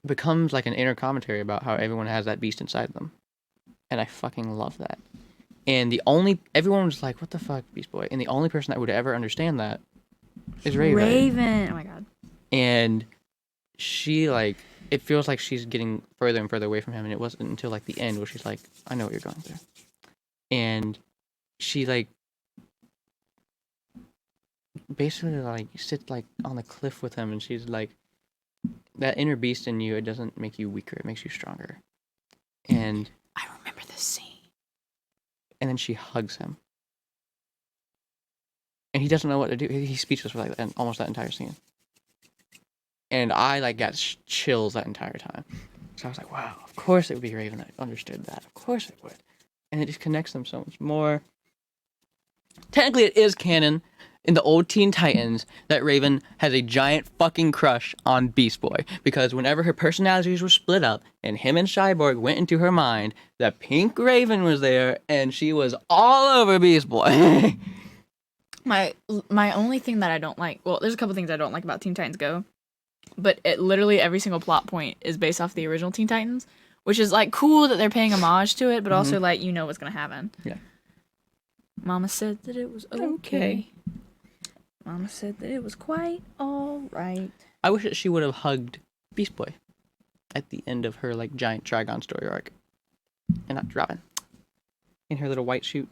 becomes like an inner commentary about how everyone has that beast inside them. And I fucking love that. And everyone was like, what the fuck, Beast Boy? And the only person that would ever understand that is Raven. Raven. Oh my god. And she like, it feels like she's getting further and further away from him. And it wasn't until like the end where she's like, I know what you're going through. And she like, basically like sits like on the cliff with him. And she's like, that inner beast in you, it doesn't make you weaker. It makes you stronger. And I remember this scene. And then she hugs him. And he doesn't know what to do. He's speechless for like almost that entire scene. And I like got chills that entire time. So I was like, wow, of course it would be Raven that understood that. Of course it would. And it just connects them so much more. Technically, it is canon in the old Teen Titans that Raven has a giant fucking crush on Beast Boy. Because whenever her personalities were split up and him and Cyborg went into her mind, the pink Raven was there and she was all over Beast Boy. My only thing that I don't like, well, there's a couple things I don't like about Teen Titans Go, but literally every single plot point is based off the original Teen Titans, which is like cool that they're paying homage to it, but also like you know what's gonna happen. Yeah. Mama said that it was okay. Mama said that it was quite all right. I wish that she would have hugged Beast Boy at the end of her like giant Trigon story arc, and not Robin in her little white suit.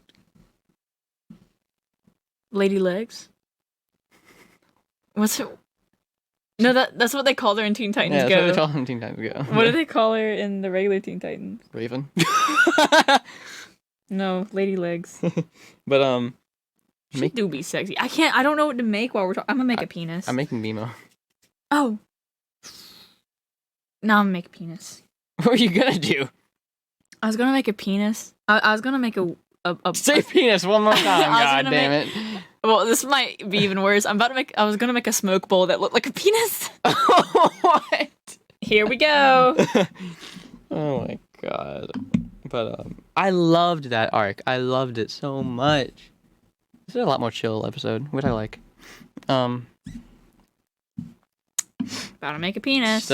Lady Legs. What's her? No, that's what they called her in Teen Titans Yeah, Go. that's what they call her in Teen Titans Go. What do they call her in the regular Teen Titans? Raven. No, Lady Legs. But She do be sexy. I don't know what to make while we're talking. I'm gonna make a penis. I'm making Nemo. Oh. No, I'm gonna make a penis. What are you gonna do? I was gonna make a penis. I was gonna make a Say penis one more time. God damn it. Well, this might be even worse. I was gonna make a smoke bowl that looked like a penis. What? Here we go. Oh my god. But I loved that arc. I loved it so much. This is a lot more chill episode, which I like. About to make a penis.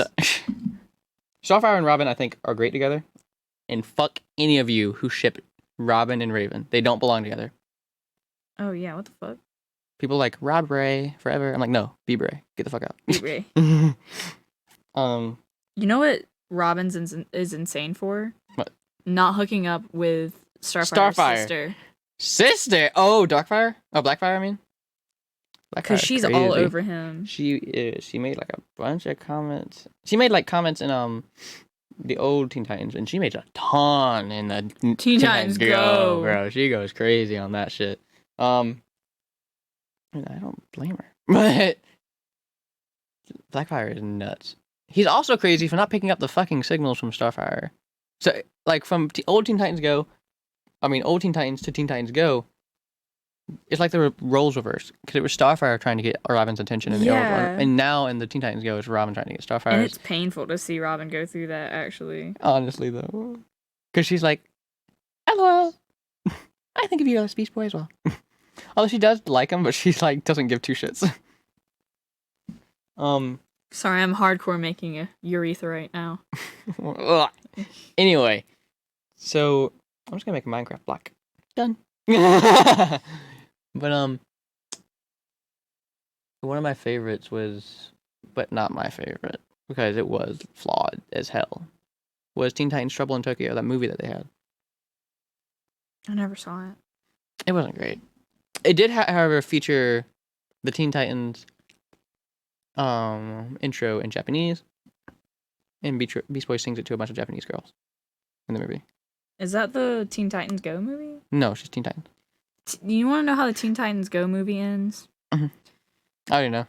Starfire and Robin, I think, are great together. And fuck any of you who ship Robin and Raven. They don't belong together. Oh yeah, what the fuck? People like Rob Ray forever. I'm like, no, be Bray. Get the fuck out. Be Ray. You know what Robin's is insane for? What? Not hooking up with Starfire's sister. Sister? Oh, Darkfire? Oh, Blackfire, I mean? Because she's crazy. all over him. She is. She made like a bunch of comments. She made like comments in the old Teen Titans, and she made a ton in the Teen Titans Go, bro. She goes crazy on that shit. And I don't blame her, but Blackfire is nuts. He's also crazy for not picking up the fucking signals from Starfire. So, like, from old Teen Titans to Teen Titans Go, it's like the roles reversed. Because it was Starfire trying to get Robin's attention in the old one. And now in the Teen Titans Go, it's Robin trying to get Starfire. And it's painful to see Robin go through that, actually. Honestly, though. Because she's like, LOL. I think of you as Beast Boy as well. Although she does like him, but she's like, doesn't give two shits. Sorry, I'm hardcore making a urethra right now. Anyway, so I'm just gonna make a Minecraft block. Done. But one of my favorites was, but not my favorite because it was flawed as hell, was Teen Titans Trouble in Tokyo, that movie that they had. I never saw it. It wasn't great. It did, however, feature the Teen Titans intro in Japanese, and Beast Boy sings it to a bunch of Japanese girls in the movie. Is that the Teen Titans Go movie? No, she's Teen Titans. You want to know how the Teen Titans Go movie ends? Mm-hmm. I already know.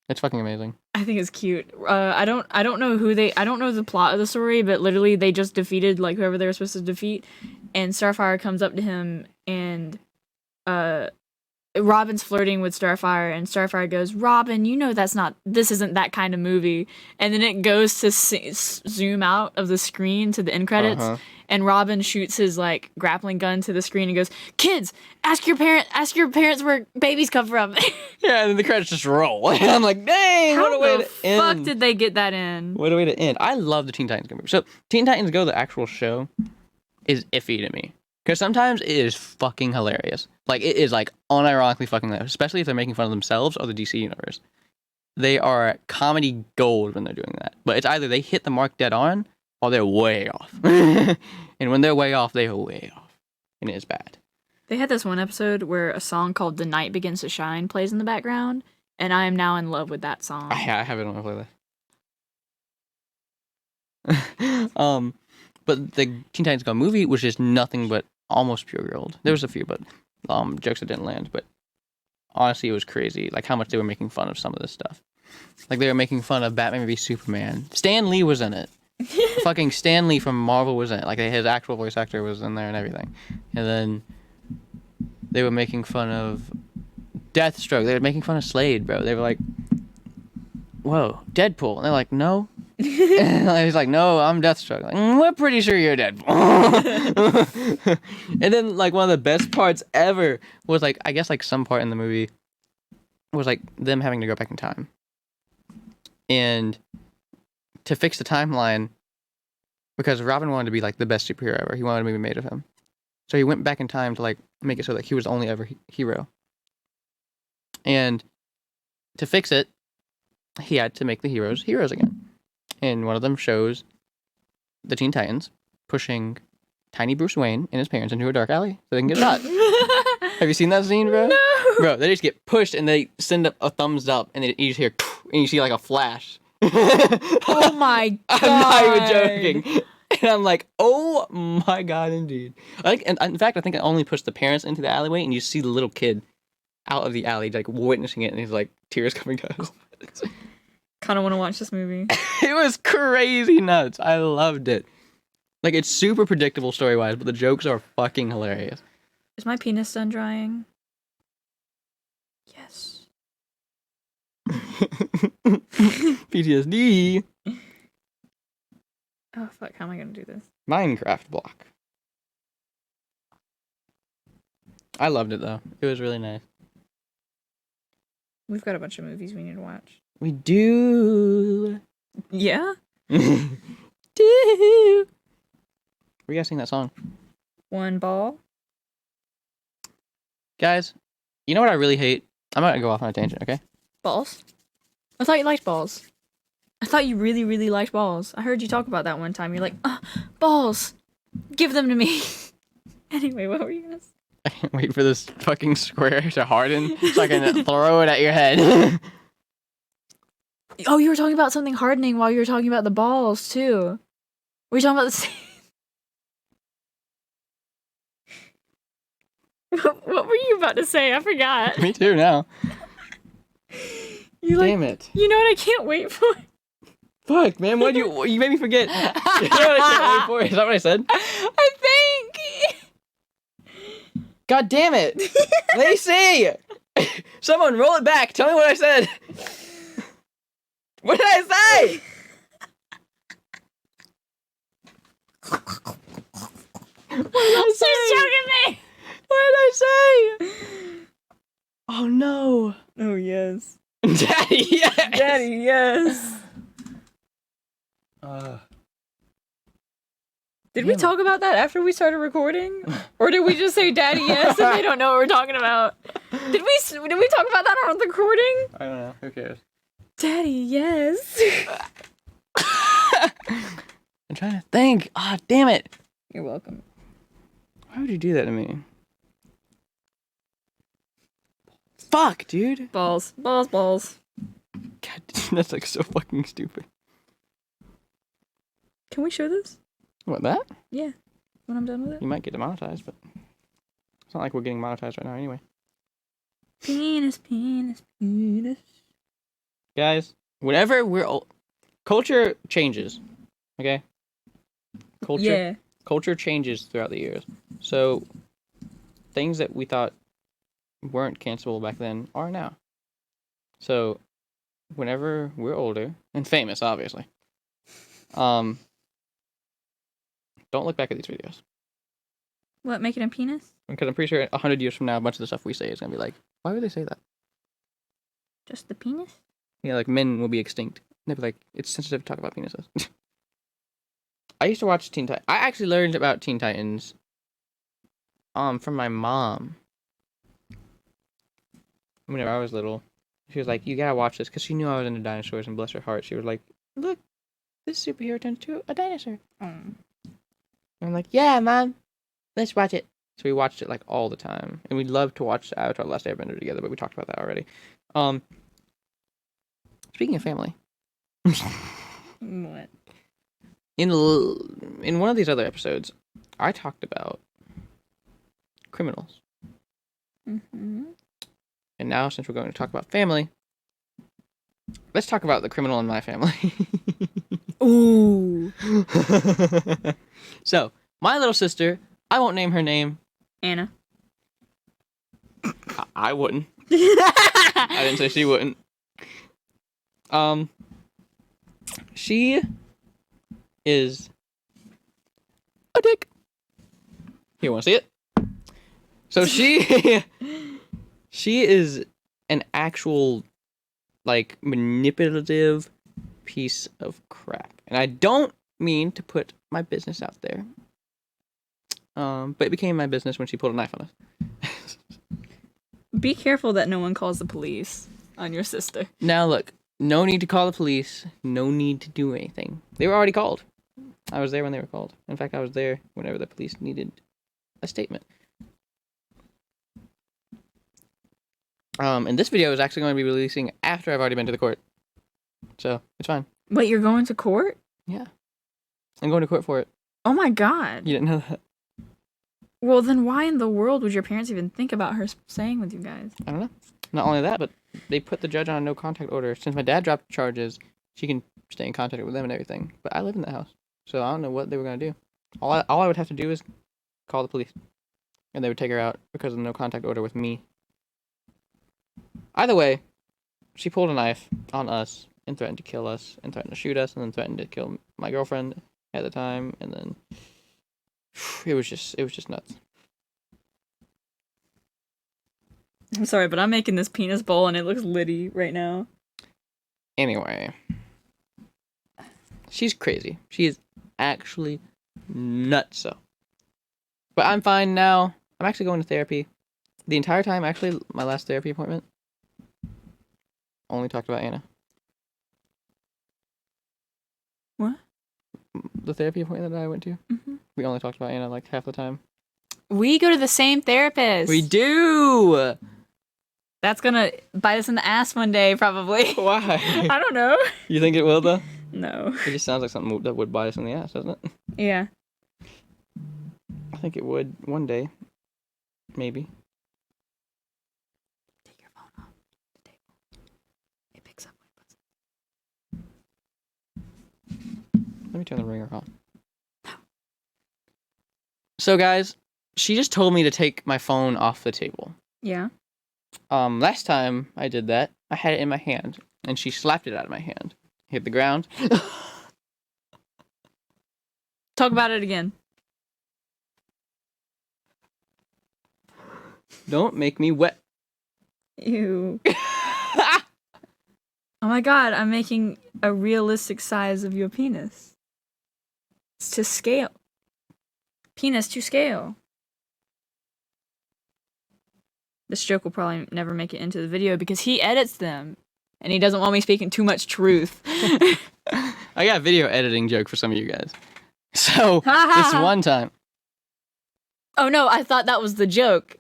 It's fucking amazing. I think it's cute. I don't know I don't know the plot of the story, but literally they just defeated like whoever they were supposed to defeat, and Starfire comes up to him and Robin's flirting with Starfire, and Starfire goes, Robin, you know this isn't that kind of movie. And then it goes to zoom out of the screen to the end credits, and Robin shoots his like grappling gun to the screen and goes, kids, ask your parents where babies come from. Yeah, and then the credits just roll. And I'm like, dang, what a way to end. How the fuck did they get that in? What a way to end. I love the Teen Titans Go movie. So, Teen Titans Go, the actual show, is iffy to me. Because sometimes it is fucking hilarious. Like, it is, like, unironically fucking hilarious. Especially if they're making fun of themselves or the DC universe. They are comedy gold when they're doing that. But it's either they hit the mark dead on, or they're way off. And when they're way off, they're way off. And it is bad. They had this one episode where a song called The Night Begins to Shine plays in the background. And I am now in love with that song. I have it on my playlist. But the Teen Titans Go movie was just nothing but almost pure gold. There was a few, but jokes that didn't land. But honestly, it was crazy, like how much they were making fun of some of this stuff. Like they were making fun of Batman v Superman. Stan Lee was in it. Fucking Stan Lee from Marvel was in it. Like his actual voice actor was in there and everything. And then they were making fun of Deathstroke. They were making fun of Slade, bro. They were like, whoa, Deadpool. And they're like, no. And he's like, no, I'm Deathstroke. Like, we're pretty sure you're Deadpool. And then, like, one of the best parts ever was, like, I guess, like, some part in the movie was, like, them having to go back in time. And to fix the timeline, because Robin wanted to be, like, the best superhero ever. He wanted a movie made of him. So he went back in time to, like, make it so that he was the only ever hero. And to fix it, he had to make the heroes again. And one of them shows the Teen Titans pushing tiny Bruce Wayne and his parents into a dark alley so they can get shot. Have you seen that scene, bro? No. Bro, they just get pushed and they send up a thumbs up and then you just hear and you see like a flash. Oh my god. I'm not even joking. And I'm like, oh my god, indeed. And in fact, I think I only pushed the parents into the alleyway and you see the little kid out of the alley, like witnessing it, and he's like tears coming down his face. Kind of want to watch this movie. It was crazy nuts. I loved it. Like, it's super predictable story-wise, but the jokes are fucking hilarious. Is my penis done drying? Yes. PTSD. Oh, fuck. How am I going to do this? Minecraft block. I loved it, though. It was really nice. We've got a bunch of movies we need to watch. We do. Yeah? Do. Where you guys sing that song? One ball. Guys, you know what I really hate? I'm not going to go off on a tangent, okay? Balls? I thought you liked balls. I thought you really, really liked balls. I heard you talk about that one time. You're like, balls. Give them to me. Anyway, what were you going to say? I can't wait for this fucking square to harden so I can throw it at your head. Oh, you were talking about something hardening while you were talking about the balls, too. Were you talking about the same? What were you about to say? I forgot. Me too now. Damn it. You know what I can't wait for? Fuck, man, you made me forget. You know what I can't wait for? Is that what I said? I think. God damn it. Lacey! Someone roll it back. Tell me what I said. What did I say? She's choking me. What did I say? Oh no. Oh yes. Daddy, yes. Daddy, yes. Did we talk about that after we started recording? Or did we just say daddy yes and they don't know what we're talking about? Did we talk about that on the recording? I don't know. Who cares? Daddy yes. I'm trying to think. Ah, damn it. You're welcome. Why would you do that to me? Fuck, dude. Balls. God, that's like so fucking stupid. Can we show this? What, that? Yeah. When I'm done with it. You might get demonetized, but it's not like we're getting monetized right now anyway. Penis. Guys, whenever we're old, culture changes, okay? Culture changes throughout the years. So, things that we thought weren't cancelable back then are now. So, whenever we're older, and famous, obviously, don't look back at these videos. What, making a penis? Because I'm pretty sure 100 years from now, a bunch of the stuff we say is going to be like, why would they say that? Just the penis? Yeah, like men will be extinct. They'll be like, it's sensitive to talk about penises. I used to watch Teen Titans. I actually learned about Teen Titans from my mom. Whenever I was little, she was like, you gotta watch this, because she knew I was into dinosaurs, and bless her heart, she was like, look, this superhero turns to a dinosaur. And I'm like, yeah, Mom, let's watch it. So we watched it like all the time, and we loved to watch Avatar: The Last Airbender together, but we talked about that already. Speaking of family, What? in one of these other episodes, I talked about criminals. Mm-hmm. And now, since we're going to talk about family, let's talk about the criminal in my family. Ooh. So, my little sister, I won't name her name. Anna. I wouldn't. I didn't say she wouldn't. She is a dick. You want to see it? So she is an actual, like, manipulative piece of crap. And I don't mean to put my business out there. But it became my business when she pulled a knife on us. Be careful that no one calls the police on your sister. Now look, no need to call the police. No need to do anything. They were already called. I was there when they were called. In fact, I was there whenever the police needed a statement. And this video is actually going to be releasing after I've already been to the court. So, it's fine. Wait, you're going to court? Yeah. I'm going to court for it. Oh my god. You didn't know that? Well, then why in the world would your parents even think about her staying with you guys? I don't know. Not only that, but they put the judge on a no contact order. Since my dad dropped charges, she can stay in contact with them and everything. But I live in that house, so I don't know what they were going to do. All I would have to do is call the police, and they would take her out because of the no contact order with me. Either way, she pulled a knife on us and threatened to kill us and threatened to shoot us and then threatened to kill my girlfriend at the time, and then it was just nuts. I'm sorry, but I'm making this penis bowl and it looks litty right now. Anyway, she's crazy. She is actually nutso. But I'm fine now. I'm actually going to therapy. The entire time, actually, my last therapy appointment, only talked about Anna. What? The therapy appointment that I went to, Mm-hmm. we only talked about Anna like half the time. We go to the same therapist. We do! That's gonna bite us in the ass one day, probably. Why? I don't know. You think it will, though? No. It just sounds like something that would bite us in the ass, doesn't it? Yeah. I think it would one day. Maybe. Take your phone off the table. It picks up when it puts Let me turn the ringer on. So, guys, she just told me to take my phone off the table. Yeah. Last time I did that, I had it in my hand, and she slapped it out of my hand. Hit the ground. Talk about it again. Don't make me wet. Ew. Oh my god, I'm making a realistic size of your penis. It's to scale. Penis to scale. This joke will probably never make it into the video because he edits them. And he doesn't want me speaking too much truth. I got a video editing joke for some of you guys. So, this one time. Oh no, I thought that was the joke.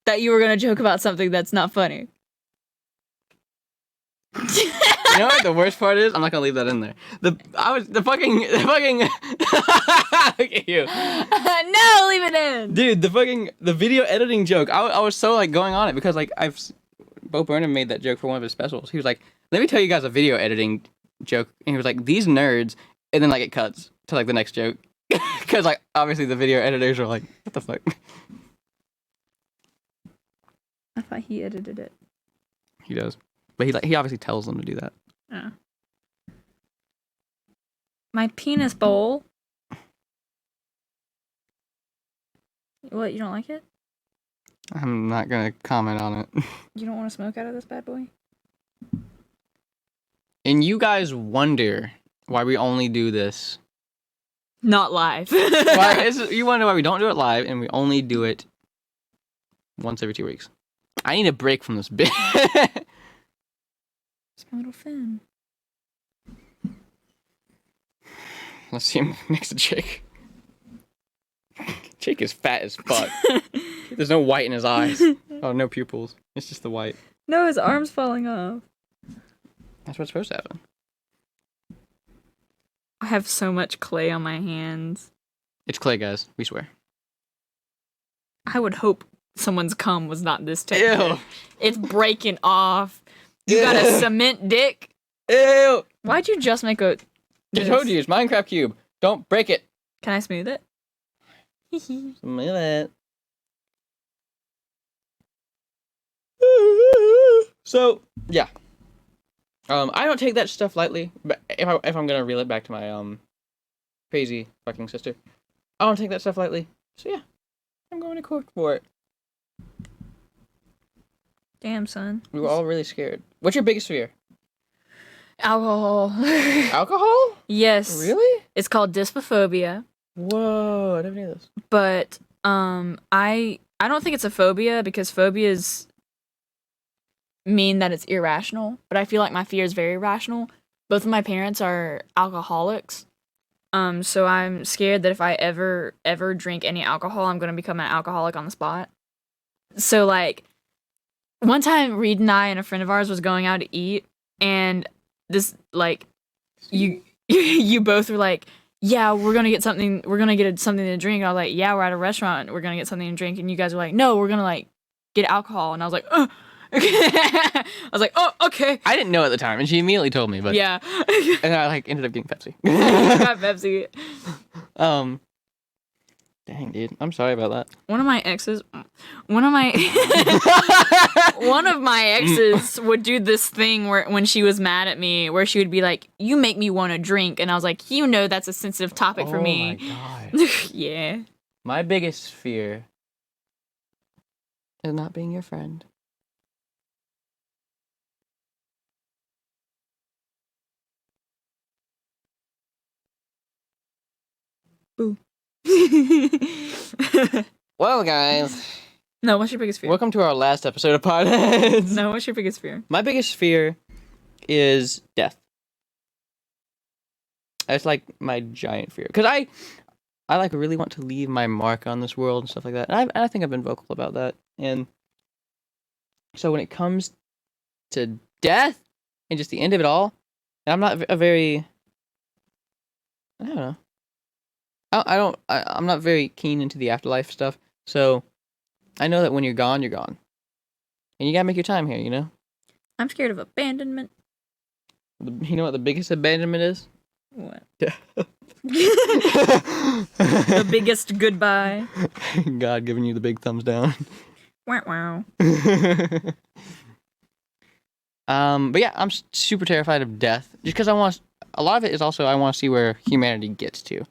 That you were gonna joke about something that's not funny. You know what the worst part is? I'm not gonna leave that in there. The fucking look at you. No, leave it in. Dude, the video editing joke. I was so like going on it because like Bo Burnham made that joke for one of his specials. He was like, "Let me tell you guys a video editing joke," and he was like, "These nerds," and then like it cuts to like the next joke because like obviously the video editors are like, "What the fuck?" I thought he edited it. He does, but he obviously tells them to do that. Oh. My penis bowl. What, you don't like it? I'm not gonna comment on it. You don't want to smoke out of this bad boy? And you guys wonder why we only do this. Not live. You wonder why we don't do it live and we only do it once every 2 weeks. I need a break from this bit. It's my little fin. Let's see him next to Jake. Jake is fat as fuck. There's no white in his eyes. Oh, no pupils. It's just the white. No, his arm's falling off. That's what's supposed to happen. I have so much clay on my hands. It's clay, guys. We swear. I would hope someone's cum was not this texture. Ew. It's breaking off. You got a cement dick? Ew. Why'd you just make a... I told you, it's Minecraft Cube. Don't break it. Can I smooth it? Smooth it. So, yeah. I don't take that stuff lightly, but if I'm gonna reel it back to my crazy fucking sister, I don't take that stuff lightly. So yeah, I'm going to court for it. Damn, son. We were all really scared. What's your biggest fear? Alcohol. Alcohol? Yes. Really? It's called dyspophobia. Whoa, I never knew this. But I don't think it's a phobia because phobias mean that it's irrational, but I feel like my fear is very rational. Both of my parents are alcoholics. So I'm scared that if I ever drink any alcohol, I'm going to become an alcoholic on the spot. So like one time Reid and I and a friend of ours was going out to eat, and this like you both were like, yeah, we're gonna get something to drink. And I was like, yeah, we're at a restaurant, we're gonna get something to drink. And you guys were like, no, we're gonna like get alcohol. And I was like, okay. I was like, oh, okay. I didn't know at the time, and she immediately told me, but yeah. And I like ended up getting Pepsi. I got Pepsi. Dang, dude, I'm sorry about that. One of my exes would do this thing where when she was mad at me, where she would be like, you make me want to drink. And I was like, you know that's a sensitive topic for me. Oh my god. Yeah. My biggest fear is not being your friend. Boo. Well, guys. No, what's your biggest fear? Welcome to our last episode of Podheads. No, what's your biggest fear? My biggest fear is death. That's like my giant fear. Because I like really want to leave my mark on this world and stuff like that. And I think I've been vocal about that. And so when it comes to death and just the end of it all, and I'm not a very, I don't know. I'm not very keen into the afterlife stuff. So I know that when you're gone, you're gone, and you gotta make your time here. You know. I'm scared of abandonment. You know what the biggest abandonment is? What? Yeah. The biggest goodbye. God giving you the big thumbs down. Wow. But yeah, I'm super terrified of death. Just because a lot of it is also I want to see where humanity gets to.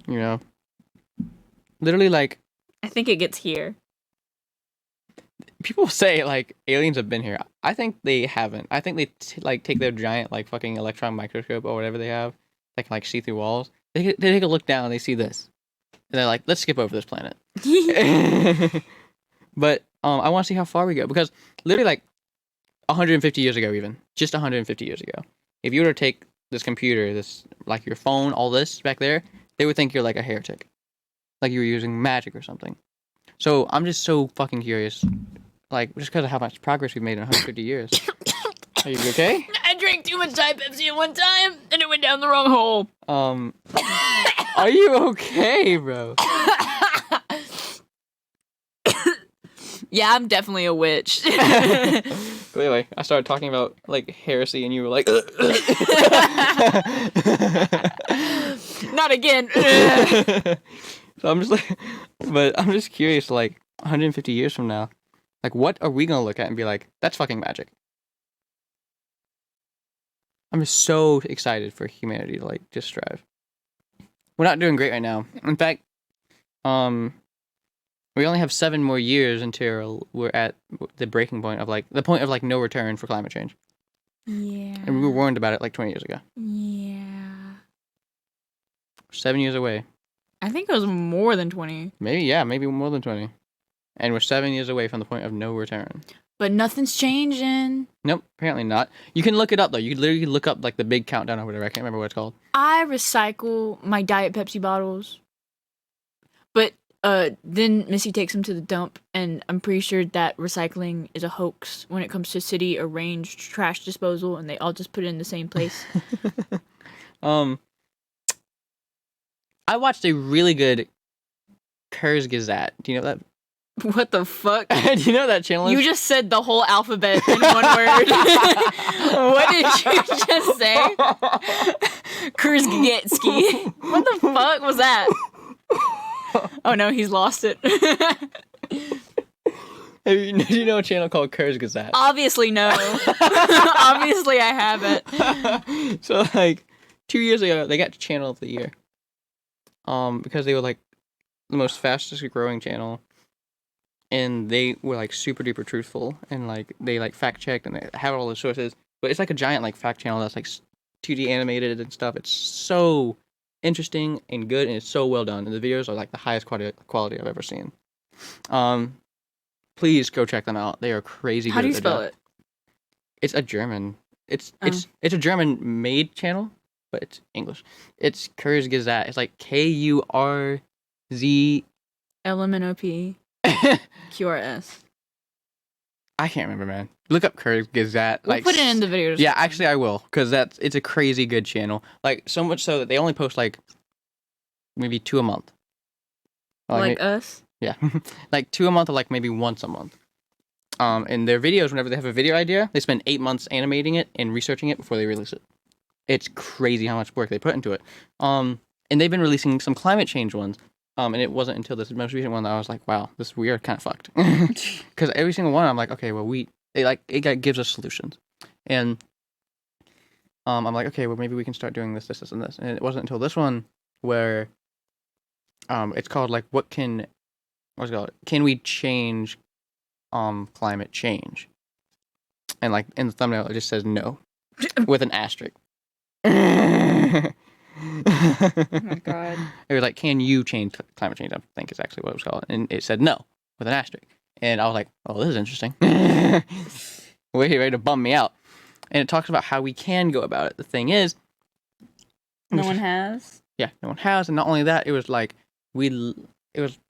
You know? Literally, like... I think it gets here. People say, like, aliens have been here. I think they haven't. I think they, take their giant, like, fucking electron microscope or whatever they have. They can, like, see through walls. They take a look down and they see this. And they're like, let's skip over this planet. But I want to see how far we go. Because literally, like, 150 years ago even. Just 150 years ago. If you were to take this computer, this, like, your phone, all this back there, they would think you're, like, a heretic. Like you were using magic or something. So I'm just so fucking curious. Like, just because of how much progress we've made in 150 years. Are you okay? I drank too much Diet Pepsi at one time, and it went down the wrong hole. Are you okay, bro? Yeah, I'm definitely a witch. Anyway, I started talking about, like, heresy, and you were like... Not again. So I'm just like... But I'm just curious, like, 150 years from now, like, what are we gonna look at and be like, that's fucking magic? I'm just so excited for humanity to, like, just strive. We're not doing great right now. In fact, we only have 7 more years until we're at the breaking point of, like, the point of, like, no return for climate change. Yeah. And we were warned about it, like, 20 years ago. Yeah. 7 years away. I think it was more than 20. Maybe more than 20. And we're 7 years away from the point of no return. But nothing's changing. Nope, apparently not. You can look it up, though. You can literally look up, like, the big countdown or whatever. I can't remember what it's called. I recycle my Diet Pepsi bottles. But then Missy takes them to the dump, and I'm pretty sure that recycling is a hoax when it comes to city arranged trash disposal, and they all just put it in the same place. I watched a really good Kurz Gazette. Do you know that? What the fuck? Do you know that channel is? You just said the whole alphabet in one word. What did you just say? Kurzgesky. What the fuck was that? Oh no, he's lost it. Do you know a channel called Kurz Gazette? Obviously no. Obviously I haven't. So, like, 2 years ago, they got Channel of the Year. Because they were, like, the most fastest growing channel. And they were, like, super duper truthful. And, like, they, like, fact checked and they have all the sources. But it's like a giant, like, fact channel that's, like, 2D animated and stuff. It's so interesting and good, and it's so well done. And the videos are, like, the highest quality I've ever seen. Please go check them out. They are crazy good. How do you spell it? It's a German. It's a German-made channel, but it's English. It's Kurz Gazette. It's like Kurz LMNOP QRS. I can't remember, man. Look up Kurz Gazette. We'll put it in the video. Yeah, actually, I will, because it's a crazy good channel. Like, so much so that they only post, like, maybe 2 a month. Like us? Yeah. Like, 2 a month or, like, maybe once a month. And their videos, whenever they have a video idea, they spend 8 months animating it and researching it before they release it. It's crazy how much work they put into it. And they've been releasing some climate change ones. And it wasn't until this most recent one that I was like, wow, we are kind of fucked. Because every single one, I'm like, okay, well, it gives us solutions. And I'm like, okay, well, maybe we can start doing this, and this. And it wasn't until this one where it's called, like, what's it called? Can we change climate change? And, like, in the thumbnail, it just says no with an asterisk. Oh my god. It was like, can you change climate change? I think is actually what it was called. And it said no with an asterisk. And I was like, oh, this is interesting. Way ready to bum me out. And it talks about how we can go about it. The thing is, no one has? Yeah, no one has. And not only that, it was like, the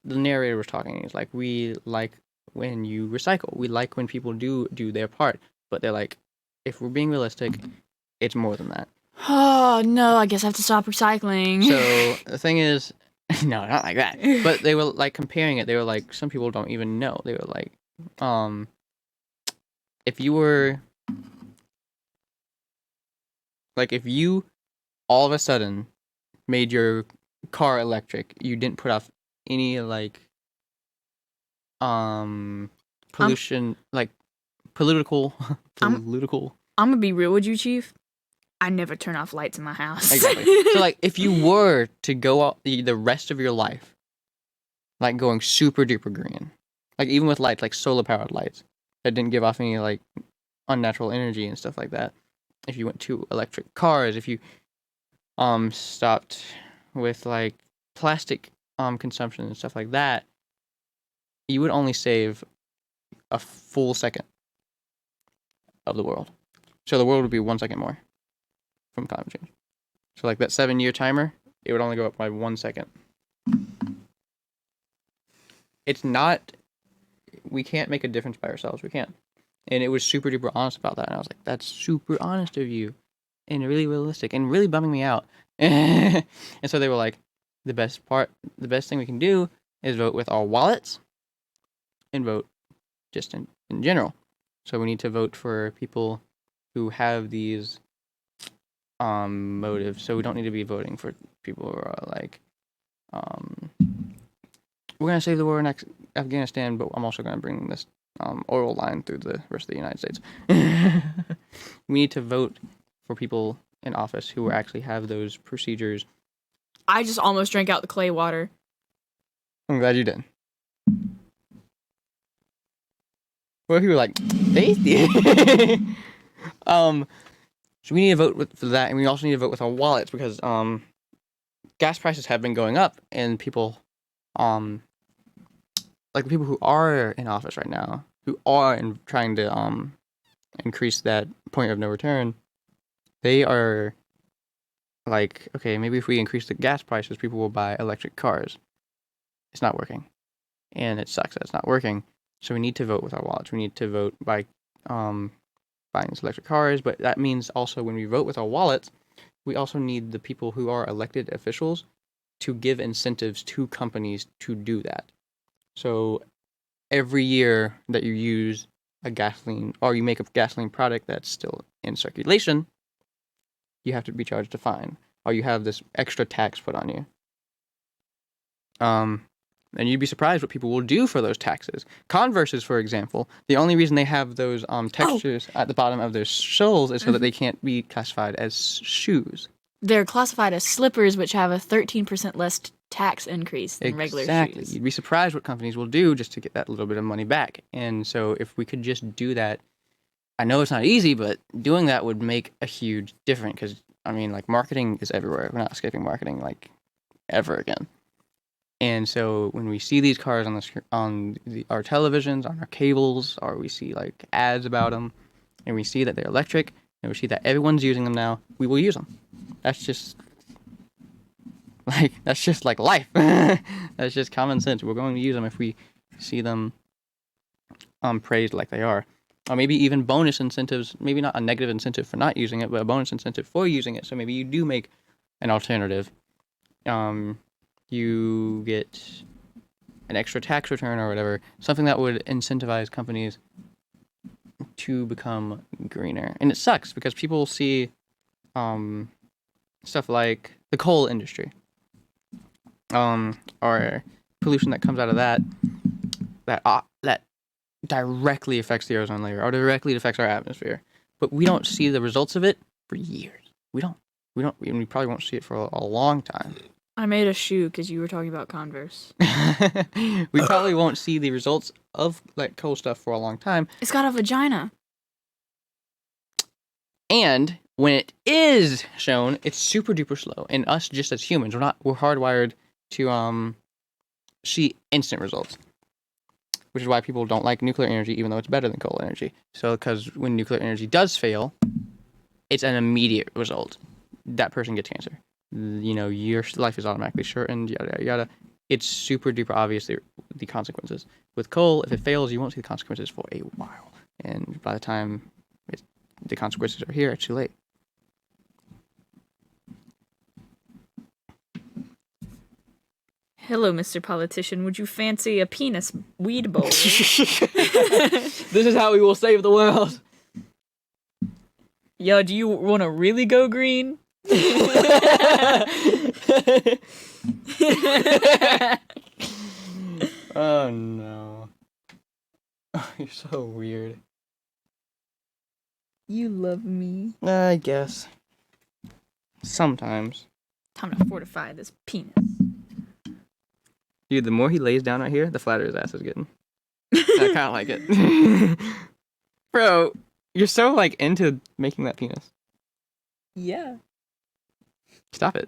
narrator was talking. He's like, we like when you recycle. We like when people do their part. But they're like, if we're being realistic, it's more than that. Oh no, I guess I have to stop recycling. So the thing is, no, not like that. But they were like comparing it. They were like, some people don't even know. They were like, if you were like, if you all of a sudden made your car electric, you didn't put off any like pollution, like political I'm- political. I'm gonna be real with you, Chief. I never turn off lights in my house. Exactly. So like, if you were to go out the rest of your life, like going super duper green, like even with lights, like solar powered lights that didn't give off any like unnatural energy and stuff like that. If you went to electric cars, if you stopped with like plastic consumption and stuff like that, you would only save a full second of the world. So the world would be 1 second more from climate change. So like that 7-year timer, it would only go up by 1 second. It's not, we can't make a difference by ourselves. We can't. And it was super duper honest about that. And I was like, that's super honest of you. And really realistic and really bumming me out. And so they were like, the best thing we can do is vote with our wallets and vote just in general. So we need to vote for people who have these motives. So we don't need to be voting for people who are like, we're going to save the war in Afghanistan, but I'm also going to bring this oil line through the rest of the United States. We need to vote for people in office who actually have those procedures. I just almost drank out the clay water. I'm glad you did. What if you were like, tasty? So we need to vote for that, and we also need to vote with our wallets because gas prices have been going up, and people, like the people who are in office right now, who are trying to increase that point of no return, they are like, okay, maybe if we increase the gas prices, people will buy electric cars. It's not working, and it sucks that it's not working. So we need to vote with our wallets. We need to vote by buying these electric cars, but that means also when we vote with our wallets, we also need the people who are elected officials to give incentives to companies to do that. So every year that you use a gasoline, or you make a gasoline product that's still in circulation, you have to be charged a fine, or you have this extra tax put on you. And you'd be surprised what people will do for those taxes. Converses, for example, the only reason they have those textures at the bottom of their soles is so that they can't be classified as shoes. They're classified as slippers, which have a 13% less tax increase than regular shoes. Exactly. You'd be surprised what companies will do just to get that little bit of money back. And so if we could just do that, I know it's not easy, but doing that would make a huge difference because, I mean, like, marketing is everywhere. We're not escaping marketing, like, ever again. And so when we see these cars on our televisions, on our cables, or we see like ads about them, and we see that they're electric, and we see that everyone's using them now, we will use them. That's just like life. That's just common sense. We're going to use them if we see them praised like they are. Or maybe even bonus incentives, maybe not a negative incentive for not using it, but a bonus incentive for using it. So maybe you do make an alternative. You get an extra tax return or whatever, something that would incentivize companies to become greener. And it sucks because people see stuff like the coal industry, or pollution that comes out of that directly affects the ozone layer or directly affects our atmosphere. But we don't see the results of it for years. We probably won't see it for a long time. I made a shoe because you were talking about Converse. We probably won't see the results of like coal stuff for a long time. It's got a vagina. And when it is shown, it's super duper slow. And us just as humans, we're hardwired to see instant results. Which is why people don't like nuclear energy, even though it's better than coal energy. So, because when nuclear energy does fail, it's an immediate result. That person gets cancer. You know, your life is automatically shortened, yada, yada, yada. It's super duper obvious the consequences. With coal, if it fails, you won't see the consequences for a while. And by the time the consequences are here, it's too late. Hello, Mr. Politician. Would you fancy a penis weed bowl? This is how we will save the world. Yo, do you want to really go green? Oh no. You're so weird. You love me. I guess. Sometimes. Time to fortify this penis. Dude, the more he lays down right here, the flatter his ass is getting. I kind of like it. Bro, you're so, like, into making that penis. Yeah. Stop it.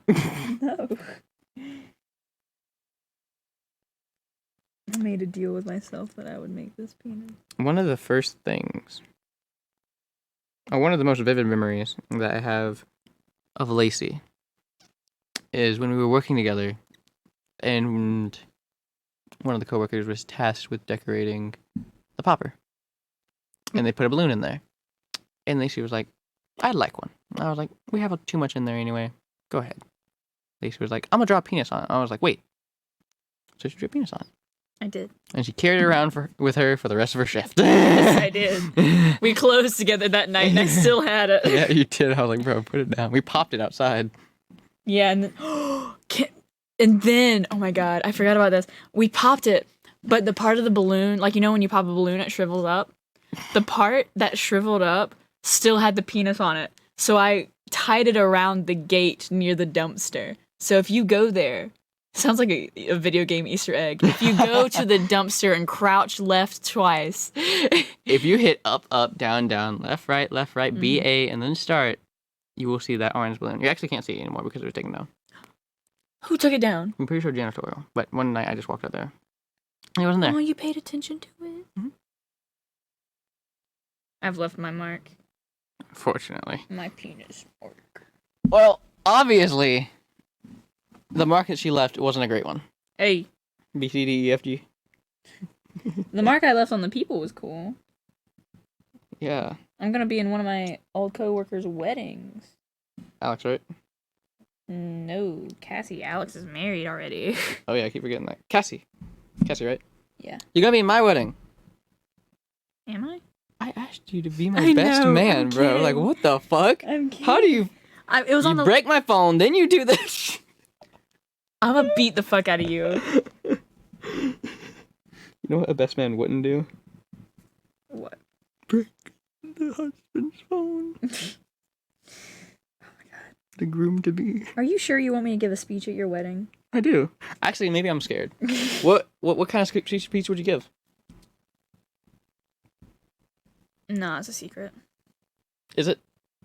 No. I made a deal with myself that I would make this penis. One of the first things, or one of the most vivid memories that I have of Lacey is when we were working together and one of the coworkers was tasked with decorating the popper. And they put a balloon in there. And Lacey was like, I'd like one. I was like, we have too much in there anyway. Go ahead. Lacey was like, I'm going to draw a penis on it. I was like, wait. So she drew a penis on it. I did. And she carried it around with her for the rest of her shift. Yes, I did. We closed together that night and I still had it. Yeah, you did. I was like, bro, put it down. We popped it outside. Yeah, and then, oh my god, I forgot about this. We popped it, but the part of the balloon, like, you know when you pop a balloon, it shrivels up? The part that shriveled up still had the penis on it. So I tied it around the gate near the dumpster. So if you go there, sounds like a video game Easter egg. If you go to the dumpster and crouch left twice. If you hit up, up, down, down, left, right, B, A, and then start, you will see that orange balloon. You actually can't see it anymore because it was taken down. Who took it down? I'm pretty sure janitorial. But one night I just walked out there. He wasn't there. Oh, you paid attention to it? Mm-hmm. I've left my mark. Fortunately. My penis mark. Well, obviously, the mark that she left wasn't a great one. Hey. B, C, D, E, F, G. The mark I left on the people was cool. Yeah. I'm gonna be in one of my old coworkers' weddings. Alex, right? No, Cassie. Alex is married already. Oh, yeah, I keep forgetting that. Cassie, right? Yeah. You're gonna be in my wedding. Am I? I asked you to be my best man, bro. Kidding. Like, what the fuck? I'm kidding. How do you... It was on the... break my phone, then you do this. I'm gonna beat the fuck out of you. You know what a best man wouldn't do? What? Break the husband's phone. Oh my god. The groom-to-be. Are you sure you want me to give a speech at your wedding? I do. Actually, maybe I'm scared. What kind of speech would you give? No, it's a secret. Is it?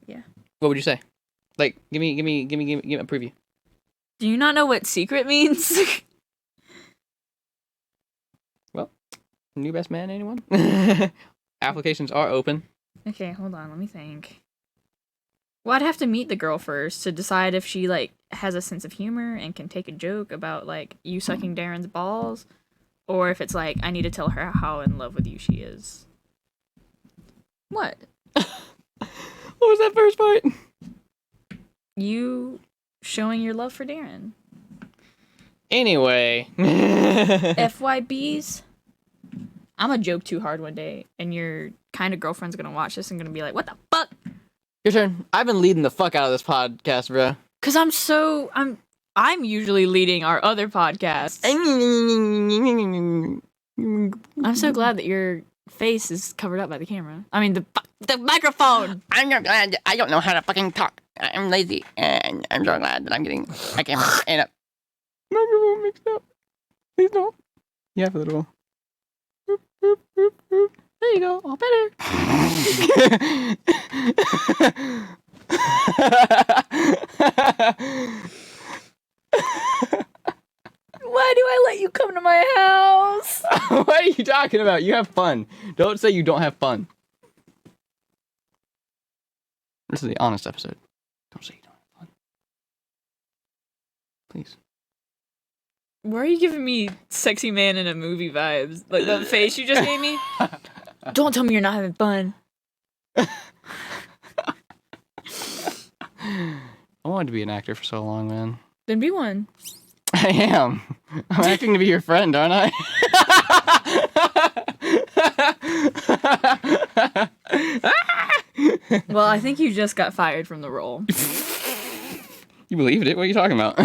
Yeah. What would you say? Like, give me a preview. Do you not know what secret means? Well, new best man, anyone? Applications are open. Okay, hold on, let me think. Well, I'd have to meet the girl first to decide if she, like, has a sense of humor and can take a joke about, like, you sucking Darren's balls, or if it's like, I need to tell her how in love with you she is. What? What was that first part? You showing your love for Darren. Anyway. FYBs. I'm gonna joke too hard one day, and your kind of girlfriend's gonna watch this and gonna be like, what the fuck? Your turn. I've been leading the fuck out of this podcast, bro. Cause I'm usually leading our other podcasts. I'm so glad that your face is covered up by the camera. I mean, the microphone. I'm so glad I don't know how to fucking talk. I'm lazy, and I'm so glad that I'm getting my camera and a microphone mixed up. Please don't. You have a little. Boop, boop, boop, boop. There you go. All better. Why do I let you come to my house? What are you talking about? You have fun. Don't say you don't have fun. This is the honest episode. Don't say you don't have fun. Please. Why are you giving me sexy man in a movie vibes? Like the face you just gave me? Don't tell me you're not having fun. I wanted to be an actor for so long, man. Then be one. I am. I'm acting to be your friend, aren't I? Well, I think you just got fired from the role. You believed it? What are you talking about?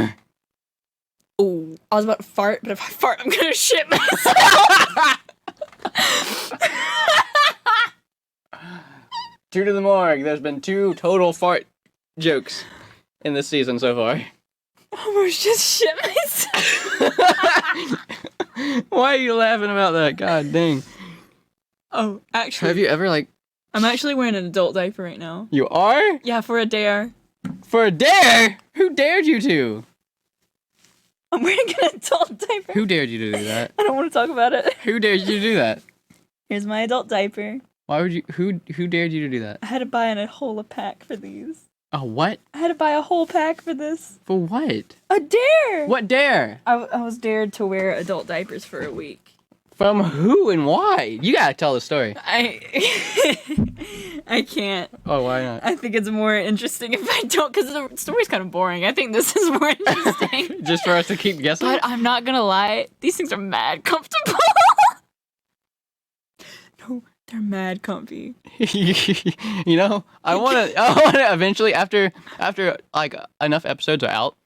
Ooh, I was about to fart, but if I fart, I'm gonna shit myself. True to the morgue. There's been 2 total fart jokes in this season so far. I almost just shit myself. Why are you laughing about that? God dang. Oh, actually. Have you ever, like... I'm actually wearing an adult diaper right now. You are? Yeah, for a dare. For a dare? Who dared you to? I'm wearing an adult diaper. Who dared you to do that? I don't want to talk about it. Who dared you to do that? Here's my adult diaper. Why would you... Who dared you to do that? I had to buy a whole pack for these. A what? I had to buy a whole pack for this. For what? A dare! What dare? I was dared to wear adult diapers for a week. From who and why? You gotta tell the story. I can't. Oh, why not? I think it's more interesting if I don't, because the story's kind of boring. I think this is more interesting. Just for us to keep guessing? But I'm not gonna lie, these things are mad comfortable. No, they're mad comfy. You know, I wanna eventually, after like enough episodes are out,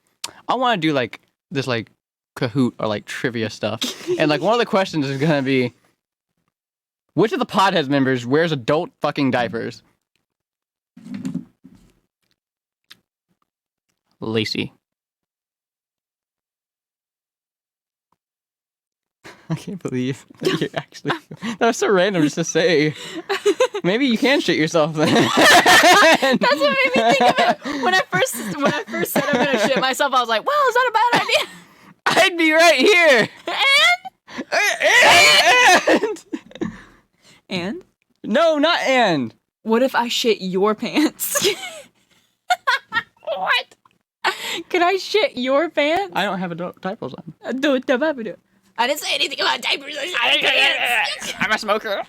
I wanna do like this like Kahoot or like trivia stuff. And like one of the questions is gonna be, which of the Podheads members wears adult fucking diapers? Lacey. I can't believe that you're actually... That was so random just to say. Maybe you can shit yourself then. That's what made me think of it. When I first said I'm gonna shit myself, I was like, well, is that a bad idea? I'd be right here. And? No, not and. What if I shit your pants? What? Could I shit your pants? I don't have adult diapers on. I didn't say anything about diapers. I shit pants. I'm a smoker.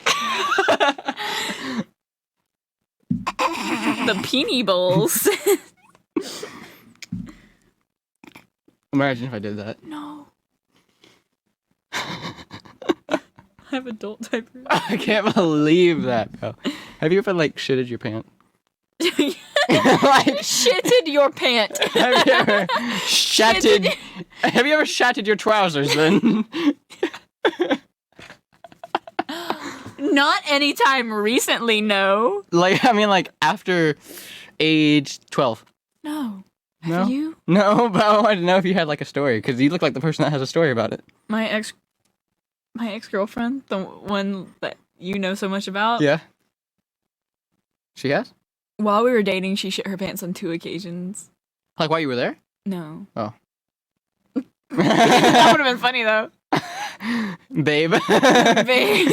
The peenie bowls. Imagine if I did that. No. I have adult diapers. I can't believe that, bro. Have you ever like shitted your pants? Like shitted your pant. Have you ever shatted? Have you ever shatted your trousers then? Not anytime recently, no. Like, I mean, like after age 12. No. No? Have you? No, but I wanted to know if you had like a story, because you look like the person that has a story about it. My ex-girlfriend, the one that you know so much about. Yeah. She has? While we were dating, she shit her pants on 2 occasions. Like while you were there? No. Oh. That would have been funny though. Babe. Babe.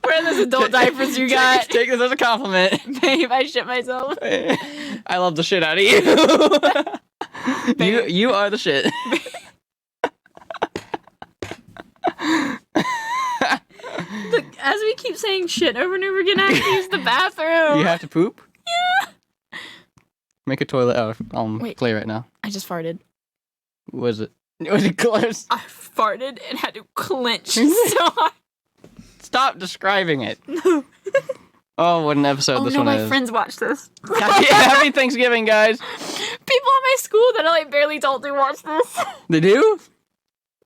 Where are those adult diapers you got? Take this as a compliment. Babe, I shit myself. I love the shit out of you. You are the shit. Look, as we keep saying shit over and over again, I have to use the bathroom. You have to poop? Yeah. Make a toilet out of play right now. I just farted. Was it close? I farted and had to clench so hard. Stop describing it. No. Oh, what an episode this one is. My friends watch this. Happy Thanksgiving, guys. People at my school that I like barely told to watch this. They do?